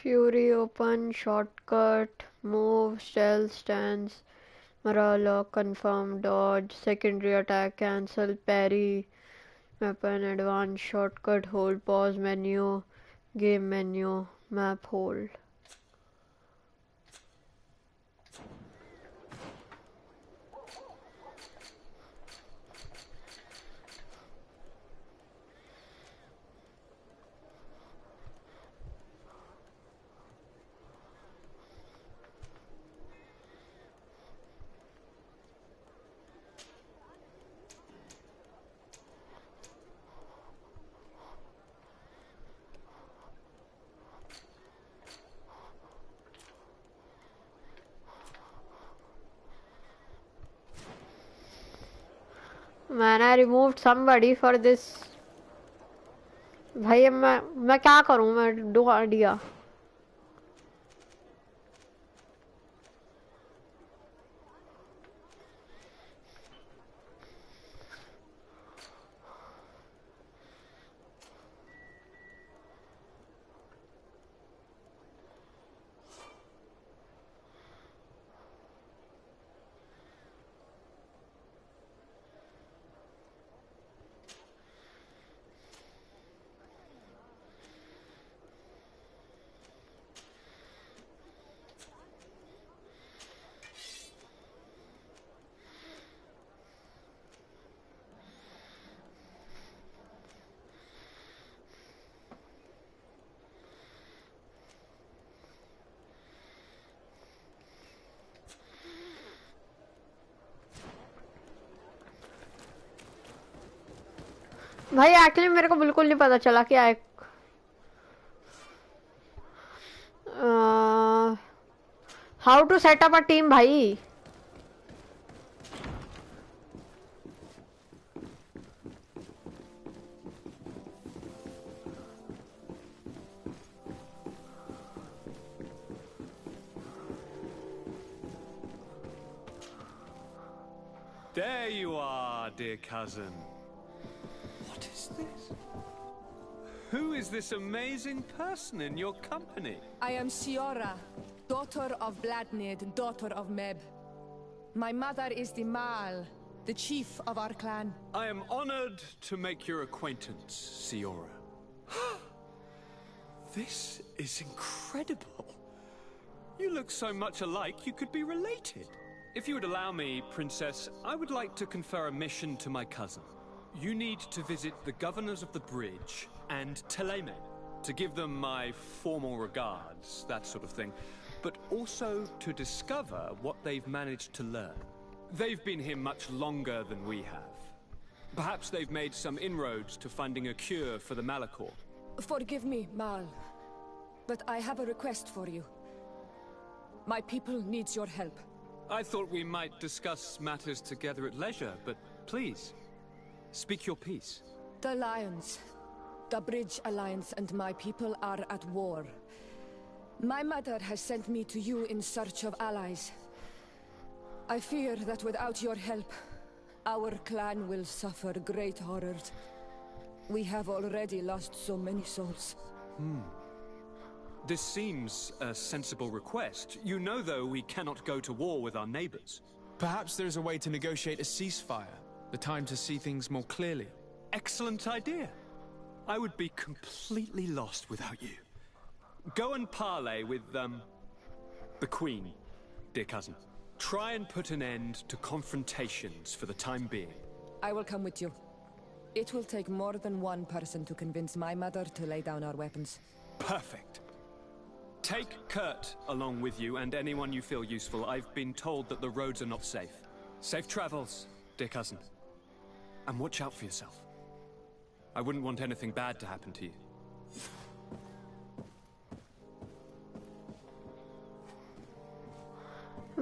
Fury open, shortcut, move, stealth, stance, Marala, confirm, dodge, secondary attack, cancel, parry, weapon, advance, shortcut, hold, pause, menu, game menu, map, hold. Man, I removed somebody for this. भाई अब मैं क्या करूं? मैं do दिया. भाई एक्चुअली मेरे को बिल्कुल नहीं पता चला क्या है। How to set up a team भाई। There you are, dear cousin. What is this? Who is this amazing person in your company? I am Shiora, daughter of Bladnid, daughter of Meb. My mother is the Mal, the chief of our clan. I am honored to make your acquaintance, Siora. This is incredible. You look so much alike you could be related. If you would allow me, Princess, I would like to confer a mission to my cousin. You need to visit the governors of the bridge and Teleme to give them my formal regards, that sort of thing, but also to discover what they've managed to learn. They've been here much longer than we have. Perhaps they've made some inroads to finding a cure for the Malachor. Forgive me, Mal, but I have a request for you. My people needs your help. I thought we might discuss matters together at leisure, but please, speak your piece. The Lions, the Bridge Alliance and my people are at war. My mother has sent me to you in search of allies. I fear that without your help, our clan will suffer great horrors. We have already lost so many souls. This seems a sensible request. You know, though, we cannot go to war with our neighbors. Perhaps there is a way to negotiate a ceasefire. The time to see things more clearly. Excellent idea. I would be completely lost without you. Go and parley with, the Queen, dear cousin. Try and put an end to confrontations for the time being. I will come with you. It will take more than one person to convince my mother to lay down our weapons. Perfect. Take Kurt along with you and anyone you feel useful. I've been told that the roads are not safe. Safe travels, dear cousin. And watch out for yourself. I wouldn't want anything bad to happen to you.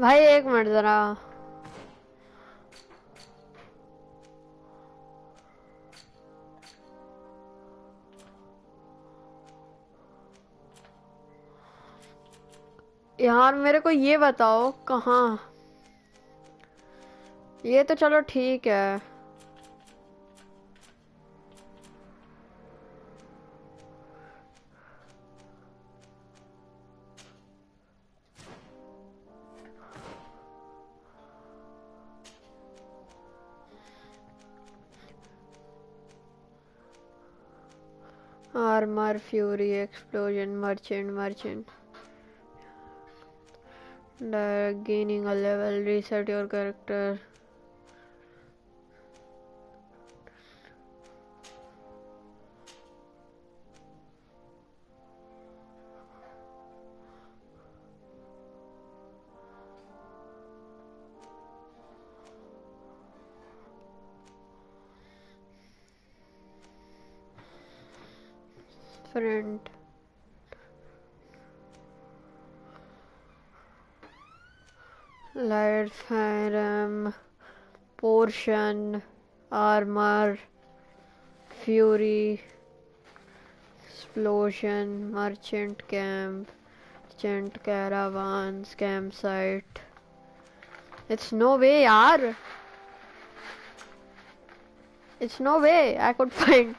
भाई एक minute जरा। यार मेरे को ये बताओ कहाँ। ये तो चलो ठीक है। Armor, Fury, Explosion, Merchant. Gaining a level, reset your character. Friend. Light Firearm, Portion, Armor, Fury, Explosion, Merchant Camp, Merchant Caravans, Campsite. It's no way, yaar. It's no way I could find.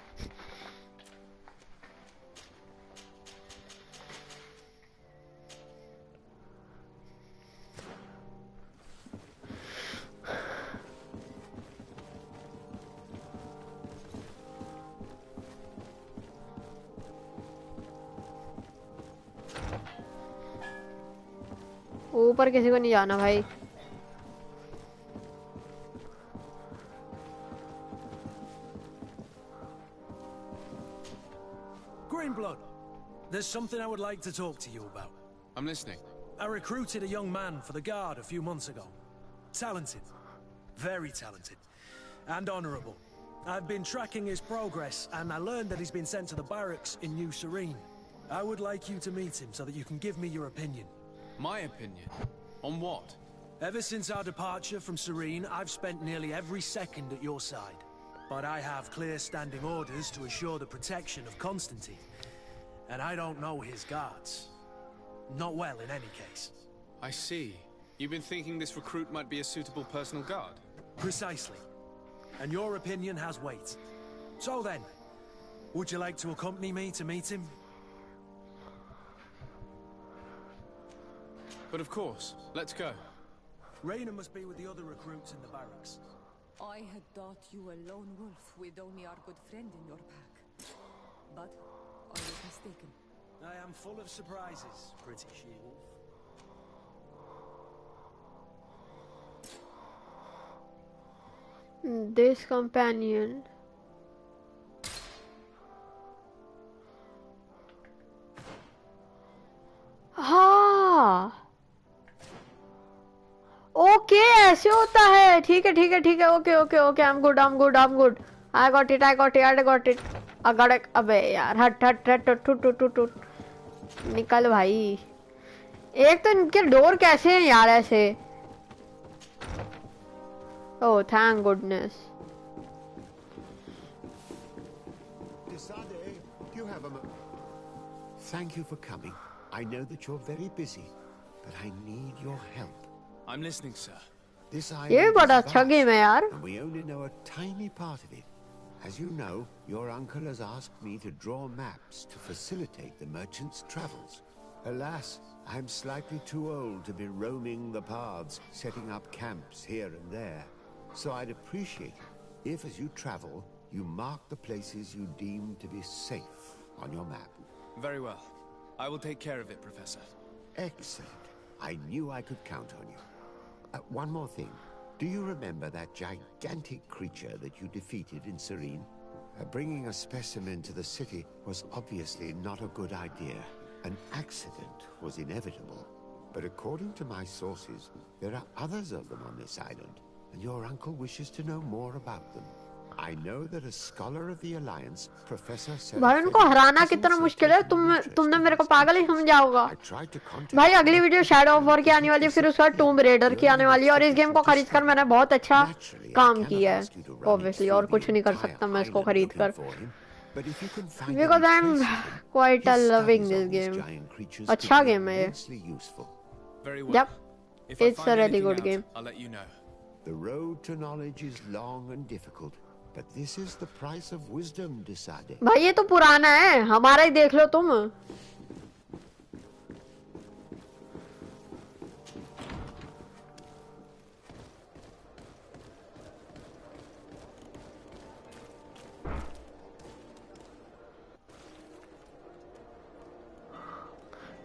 ऊपर किसी को नहीं जाना भाई। Greenblood, there's something I would like to talk to you about. I'm listening. I recruited a young man for the guard a few months ago. Talented. Very talented. And honorable. I've been tracking his progress, and I learned that he's been sent to the barracks in New Serene. I would like you to meet him so that you can give me your opinion. My opinion? On what? Ever since our departure from Serene, I've spent nearly every second at your side. But I have clear standing orders to assure the protection of Constantine. And I don't know his guards. Not well, in any case. I see. You've been thinking this recruit might be a suitable personal guard? Precisely. And your opinion has weight. So then, would you like to accompany me to meet him? But of course. Let's go. Raina must be with the other recruits in the barracks. I had thought you a lone wolf with only our good friend in your pack. But I was mistaken. I am full of surprises, pretty she-wolf. This companion. हाँ okay ऐसे होता है ठीक है ठीक है ठीक है okay okay okay I am good I am good I am good I got it I got it I got it अगड़ अबे यार हट हट हट टूट टूट टूट टूट निकल भाई एक तो इनके डोर कैसे हैं यार ऐसे oh thank goodness Thank you for coming. I know that you're very busy, but I need your help. I'm listening, sir. This ये island बड़ा is अच्छा vast, गेम है यार and we only know a tiny part of it. As you know, your uncle has asked me to draw maps to facilitate the merchants' travels. Alas, I'm slightly too old to be roaming the paths, setting up camps here and there. So I'd appreciate it if, as you travel, you mark the places you deem to be safe on your map. Very well. I will take care of it, Professor. Excellent. I knew I could count on you. One more thing. Do you remember that gigantic creature that you defeated in Serene? Bringing a specimen to the city was obviously not a good idea. An accident was inevitable. But according to my sources, there are others of them on this island, and your uncle wishes to know more about them. I know that a scholar of the Alliance, Professor भाई उनको हराना कितना मुश्किल है तुमने मेरे को पागल ही समझा होगा भाई अगली वीडियो शैडो ऑफ वॉर की आने वाली है फिर उसके बाद टूम्ब रेडर की आने वाली है और इस गेम को खरीद कर मैंने बहुत अच्छा काम किया है ऑब्वियसली और कुछ नहीं कर सकता मैं इसको खरीद कर because I'm quite loving this game अच्छा गेम है ये yep it's a really good game I'll let you know. The road to knowledge is long and difficult, but this is the price of wisdom, Desade. भाई ये तो पुराना है हमारा ही देख लो तुम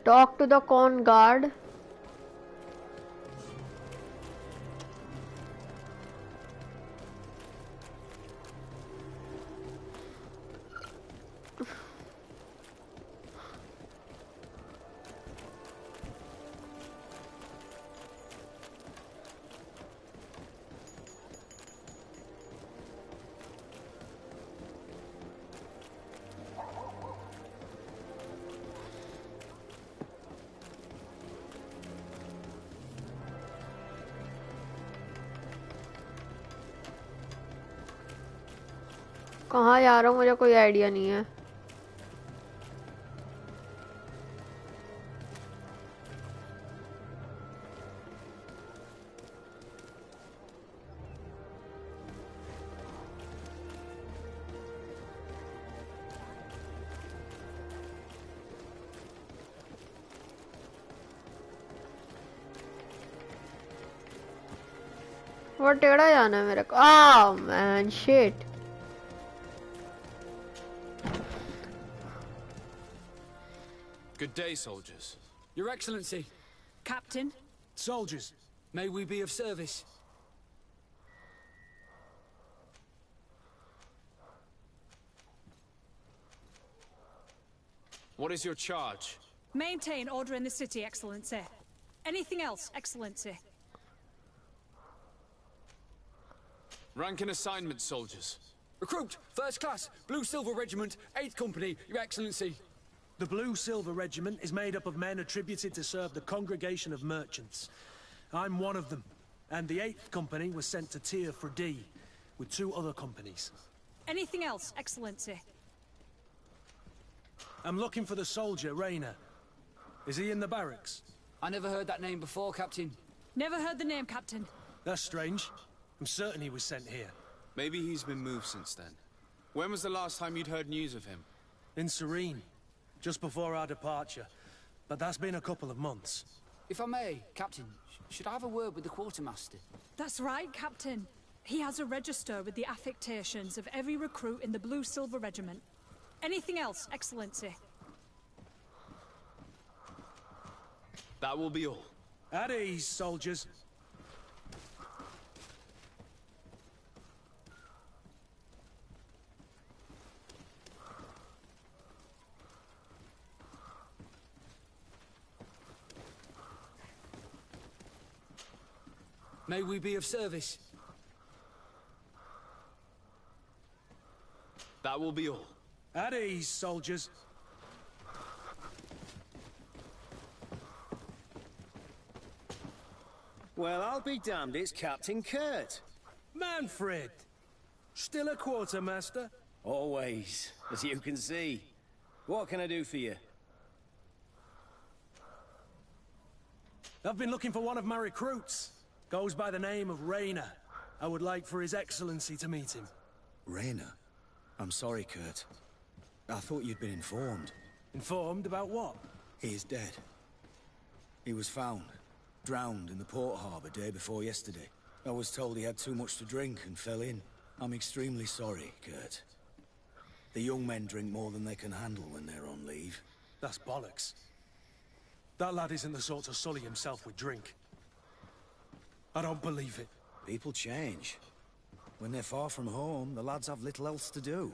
Talk to the con guard. कहाँ जा रहा हूँ मुझे कोई आइडिया नहीं है वो टेढ़ा जाना है मेरे को oh man shit Good day, soldiers. Your Excellency. Captain. Soldiers, May we be of service? What is your charge? Maintain order in the city, Excellency. Anything else, Excellency? Rank and assignment, soldiers. Recruit, first class, Blue Silver Regiment, 8th Company, Your Excellency. The Blue Silver Regiment is made up of men attributed to serve the Congregation of Merchants. I'm one of them, and the 8th Company was sent to Tyr for D, with 2 other companies. Anything else, Excellency? I'm looking for the soldier, Rayner. Is he in the barracks? I never heard that name before, Captain. Never heard the name, Captain. That's strange. I'm certain he was sent here. Maybe he's been moved since then. When was the last time you'd heard news of him? In Serene, just before our departure. But that's been a couple of months. If I may, Captain, should I have a word with the quartermaster? That's right, Captain. He has a register with the affectations of every recruit in the Blue Silver Regiment. Anything else, Excellency? That will be all. At ease, soldiers. May we be of service? That will be all. At ease, soldiers. Well, I'll be damned, it's Captain Kurt. Manfred! Still a quartermaster? Always, as you can see. What can I do for you? I've been looking for one of my recruits. Goes by the name of Rayner. I would like for His Excellency to meet him. Rayner? I'm sorry, Kurt. I thought you'd been informed. Informed about what? He is dead. He was found, drowned in the port harbour day before yesterday. I was told he had too much to drink and fell in. I'm extremely sorry, Kurt. The young men drink more than they can handle when they're on leave. That's bollocks. That lad isn't the sort to sully himself with drink. I don't believe it. People change. When they're far from home, the lads have little else to do.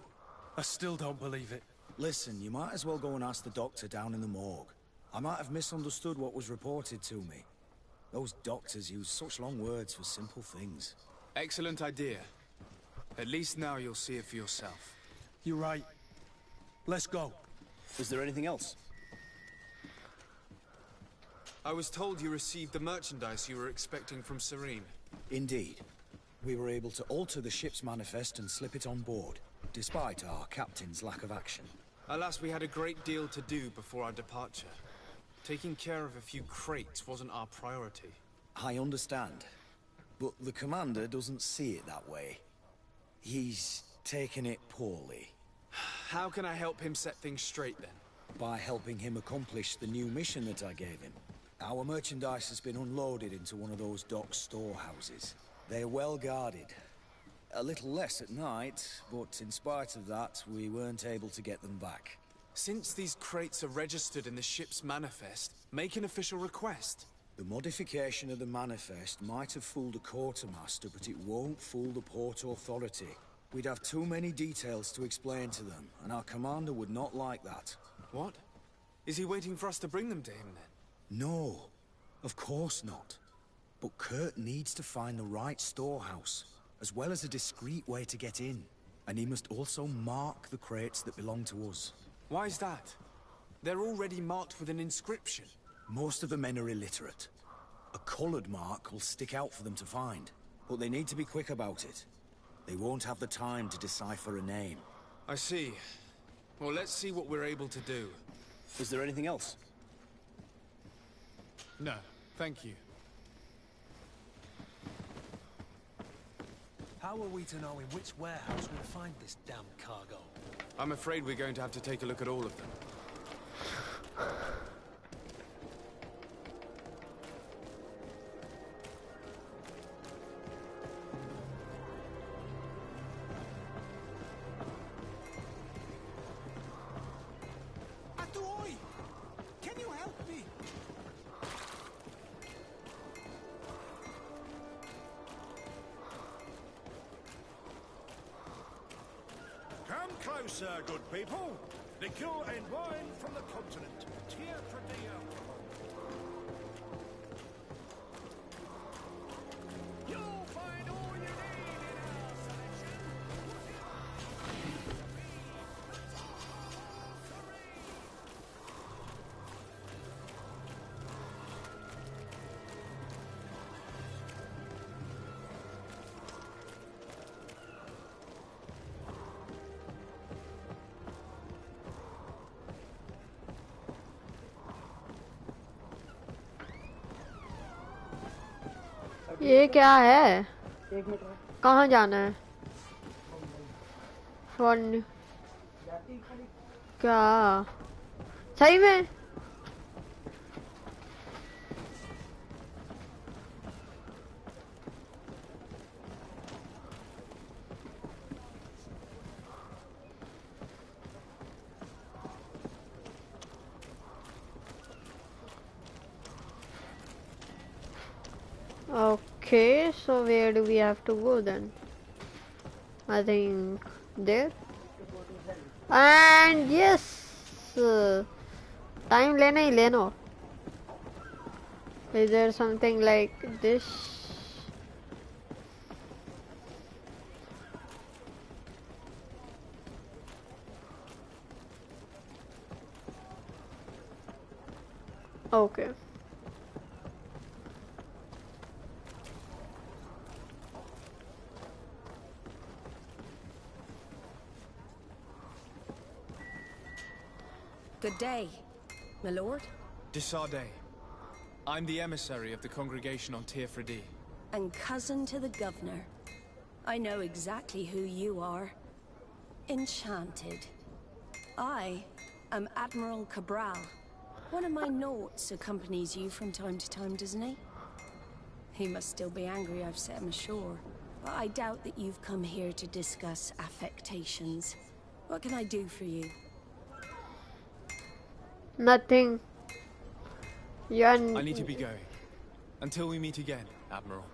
I still don't believe it. Listen, you might as well go and ask the doctor down in the morgue. I might have misunderstood what was reported to me. Those doctors use such long words for simple things. Excellent idea. At least now you'll see it for yourself. You're right. Let's go. Is there anything else? I was told you received the merchandise you were expecting from Serene. Indeed. We were able to alter the ship's manifest and slip it on board, despite our captain's lack of action. Alas, we had a great deal to do before our departure. Taking care of a few crates wasn't our priority. I understand. But the commander doesn't see it that way. He's taken it poorly. How can I help him set things straight, then? By helping him accomplish the new mission that I gave him. Our merchandise has been unloaded into one of those dock storehouses. They're well guarded. A little less at night, but in spite of that, we weren't able to get them back. Since these crates are registered in the ship's manifest, make an official request. The modification of the manifest might have fooled a quartermaster, but it won't fool the Port Authority. We'd have too many details to explain to them, and our commander would not like that. What? Is he waiting for us to bring them to him, then? No, of course not. But Kurt needs to find the right storehouse, as well as a discreet way to get in. And he must also mark the crates that belong to us. Why's that? They're already marked with an inscription. Most of the men are illiterate. A coloured mark will stick out for them to find, but they need to be quick about it. They won't have the time to decipher a name. I see. Well, let's see what we're able to do. Is there anything else? No, thank you. How are we to know in which warehouse we'll find this damn cargo? I'm afraid we're going to have to take a look at all of them. Atoy! Can you help me? Come closer, good people. Liquor and wine from the continent. Tear for the alcohol. You'll find all you need in our selection. ये क्या है? कहाँ जाना है? One क्या सही में? Okay, so where do we have to go then? I think there. And yes, time लेना ही लेना. Is there something like this? Okay. Good day, my lord. Desarde. I'm the emissary of the congregation on Tirfredi. And cousin to the governor. I know exactly who you are. Enchanted. I am Admiral Cabral. One of my Nauts accompanies you from time to time, doesn't he? He must still be angry I've set him ashore. But I doubt that you've come here to discuss affectations. What can I do for you? Nothing. I need to be going. Until we meet again, Admiral.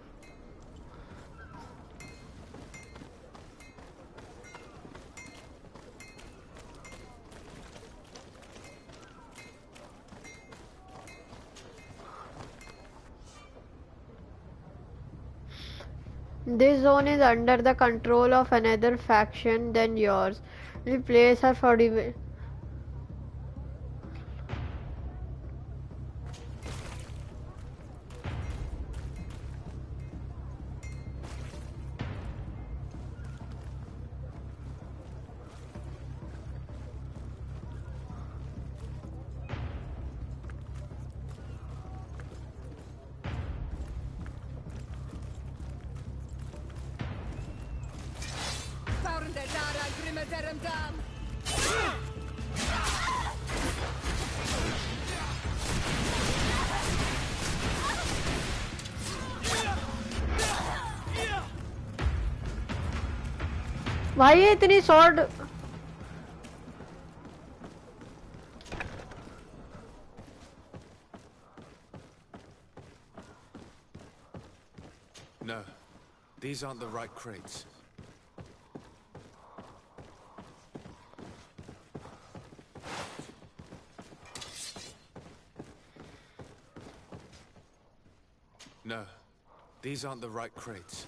This zone is under the control of another faction than yours. The place are for भाई ये इतनी short No, these aren't the right crates. No, these aren't the right crates.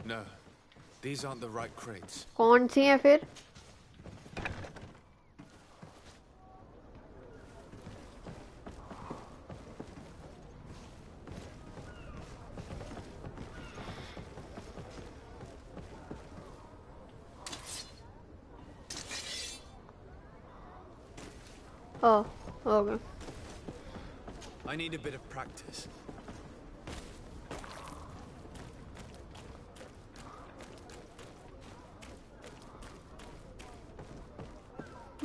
No, these aren't the right crates. कौन सी हैं फिर? Oh, okay. I need a bit of practice.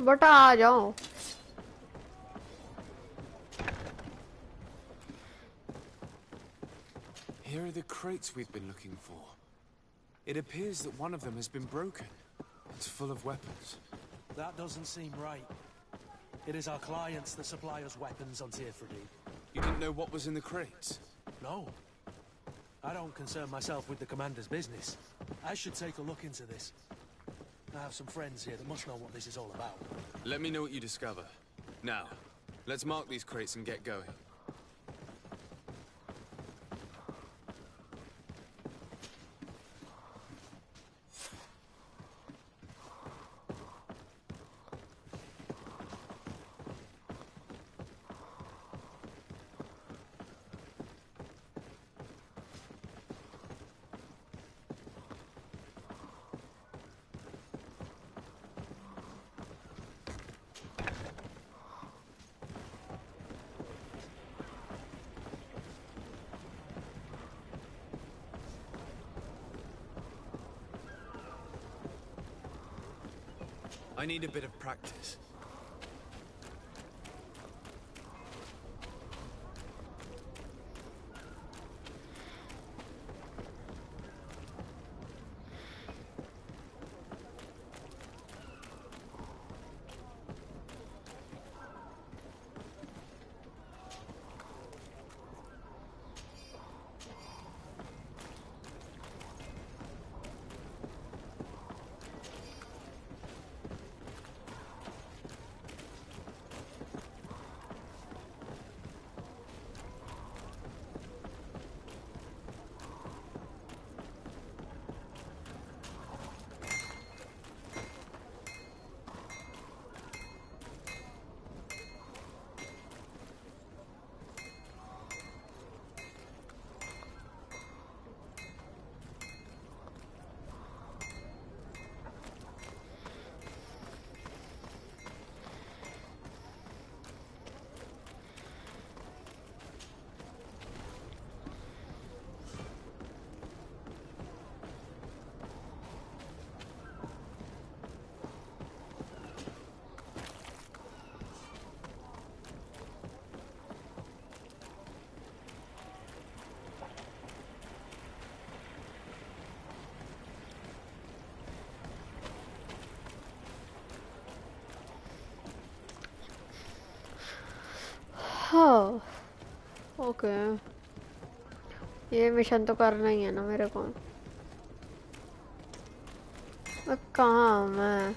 बटा आ जाओ. Here are the crates we've been looking for. It appears that one of them has been broken. It's full of weapons. That doesn't seem right. It is our clients that supply us weapons on Tirfredi. You didn't know what was in the crates? No. I don't concern myself with the commander's business. I should take a look into this. I have some friends here that must know what this is all about. Let me know what you discover. Now, let's mark these crates and get going. I need a bit of practice. हाँ okay ये mission तो करना ही है ना मेरे को। कहाँ हूँ मैं?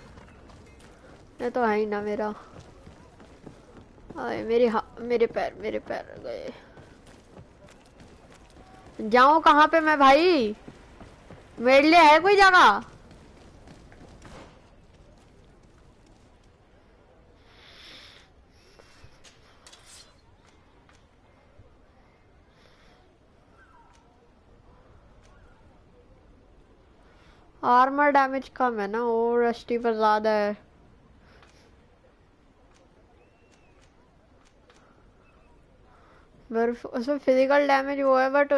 ये तो है ही ना मेरा। आए मेरे पैर गए। जाऊँ कहाँ पे मैं भाई? मेरे लिए है कोई जगह? आर्मर डैमेज कम है ना, और रस्टी पर ज्यादा है। उसमें फिजिकल डैमेज वो है बट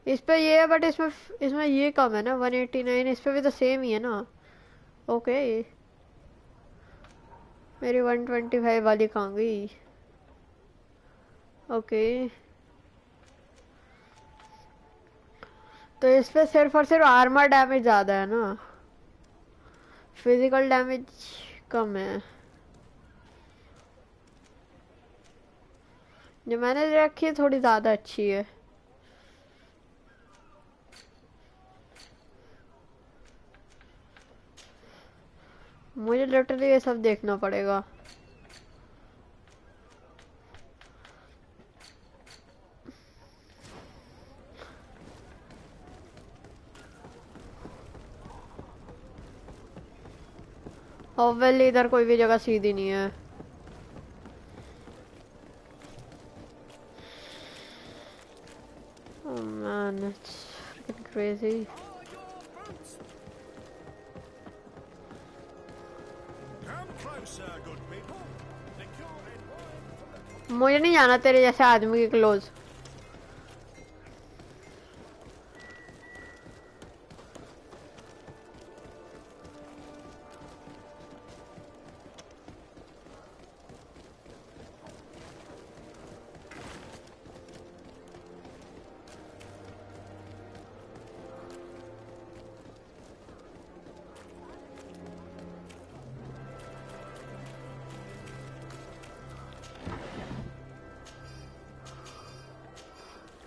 इस पे ये है, बट इसमें ये कम है ना 189। इस पे भी तो सेम ही है ना। ओके मेरी 125 वाली कहाँ गई? ओके तो इस पे सिर्फ और सिर्फ आर्मर डैमेज ज्यादा है ना, फिजिकल डैमेज कम है। जो मैंने रखी है थोड़ी ज्यादा अच्छी है। मुझे लिटरली ये सब देखना पड़ेगा। ऑब्वियसली इधर कोई भी जगह सीधी नहीं है। Oh man, it's freaking crazy. मुझे नहीं जाना तेरे जैसे आदमी के क्लोज।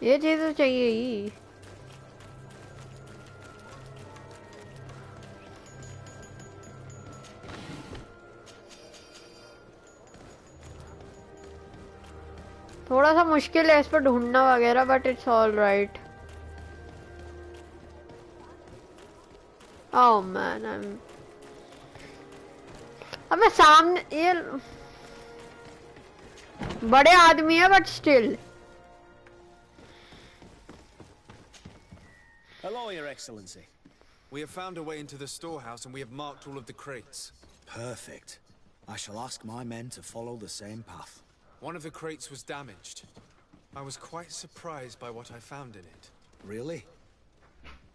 ये चीज तो चाहिए ही। थोड़ा सा मुश्किल है इस पर ढूंढना वगैरह, but it's all right. Oh man अबे सामने ये बड़े आदमी है but still. Hello, Your Excellency. We have found a way into the storehouse and we have marked all of the crates. Perfect. I shall ask my men to follow the same path. One of the crates was damaged. I was quite surprised by what I found in it. Really?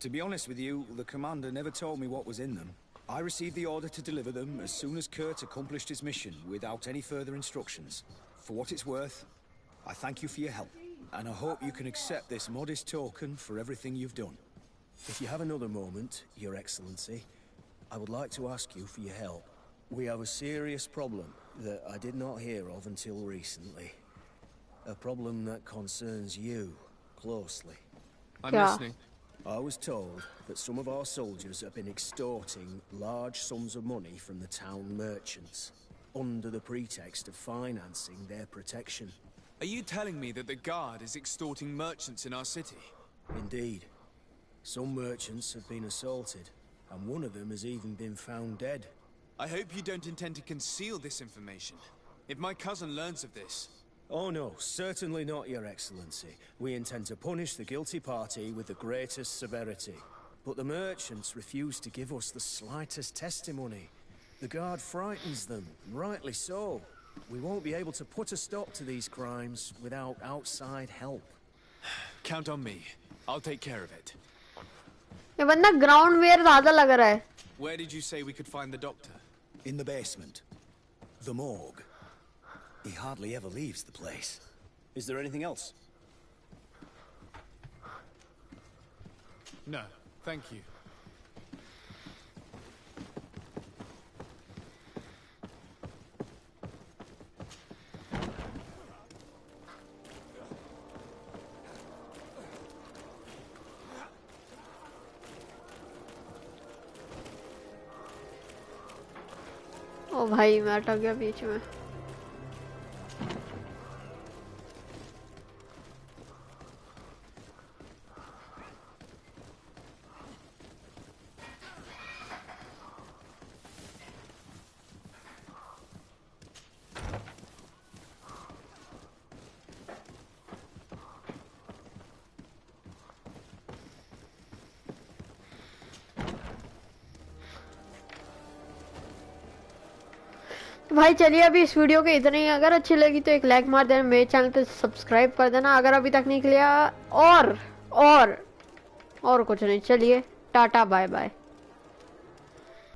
To be honest with you, the commander never told me what was in them. I received the order to deliver them as soon as Kurt accomplished his mission without any further instructions. For what it's worth, I thank you for your help, and I hope you can accept this modest token for everything you've done. If you have another moment, Your Excellency, I would like to ask you for your help. We have a serious problem that I did not hear of until recently. A problem that concerns you closely. I'm listening. I was told that some of our soldiers have been extorting large sums of money from the town merchants, under the pretext of financing their protection. Are you telling me that the Guard is extorting merchants in our city? Indeed. Some merchants have been assaulted, and one of them has even been found dead. I hope you don't intend to conceal this information. If my cousin learns of this... Oh no, certainly not, Your Excellency. We intend to punish the guilty party with the greatest severity. But the merchants refuse to give us the slightest testimony. The Guard frightens them, rightly so. We won't be able to put a stop to these crimes without outside help. Count on me. I'll take care of it. ये बंदा ground where ज़्यादा लग रहा है. Where did you say we could find the doctor? In the basement. The morgue. He hardly ever leaves the place. Is there anything else? No, thank you. ओ भाई मैं अटक गया बीच में. भाई चलिए अभी इस वीडियो के इतने ही. अगर अच्छी लगी तो एक लाइक मार देना, मेरे चैनल पे सब्सक्राइब कर देना अगर अभी तक नहीं किया. और कुछ नहीं. चलिए टाटा बाय बाय.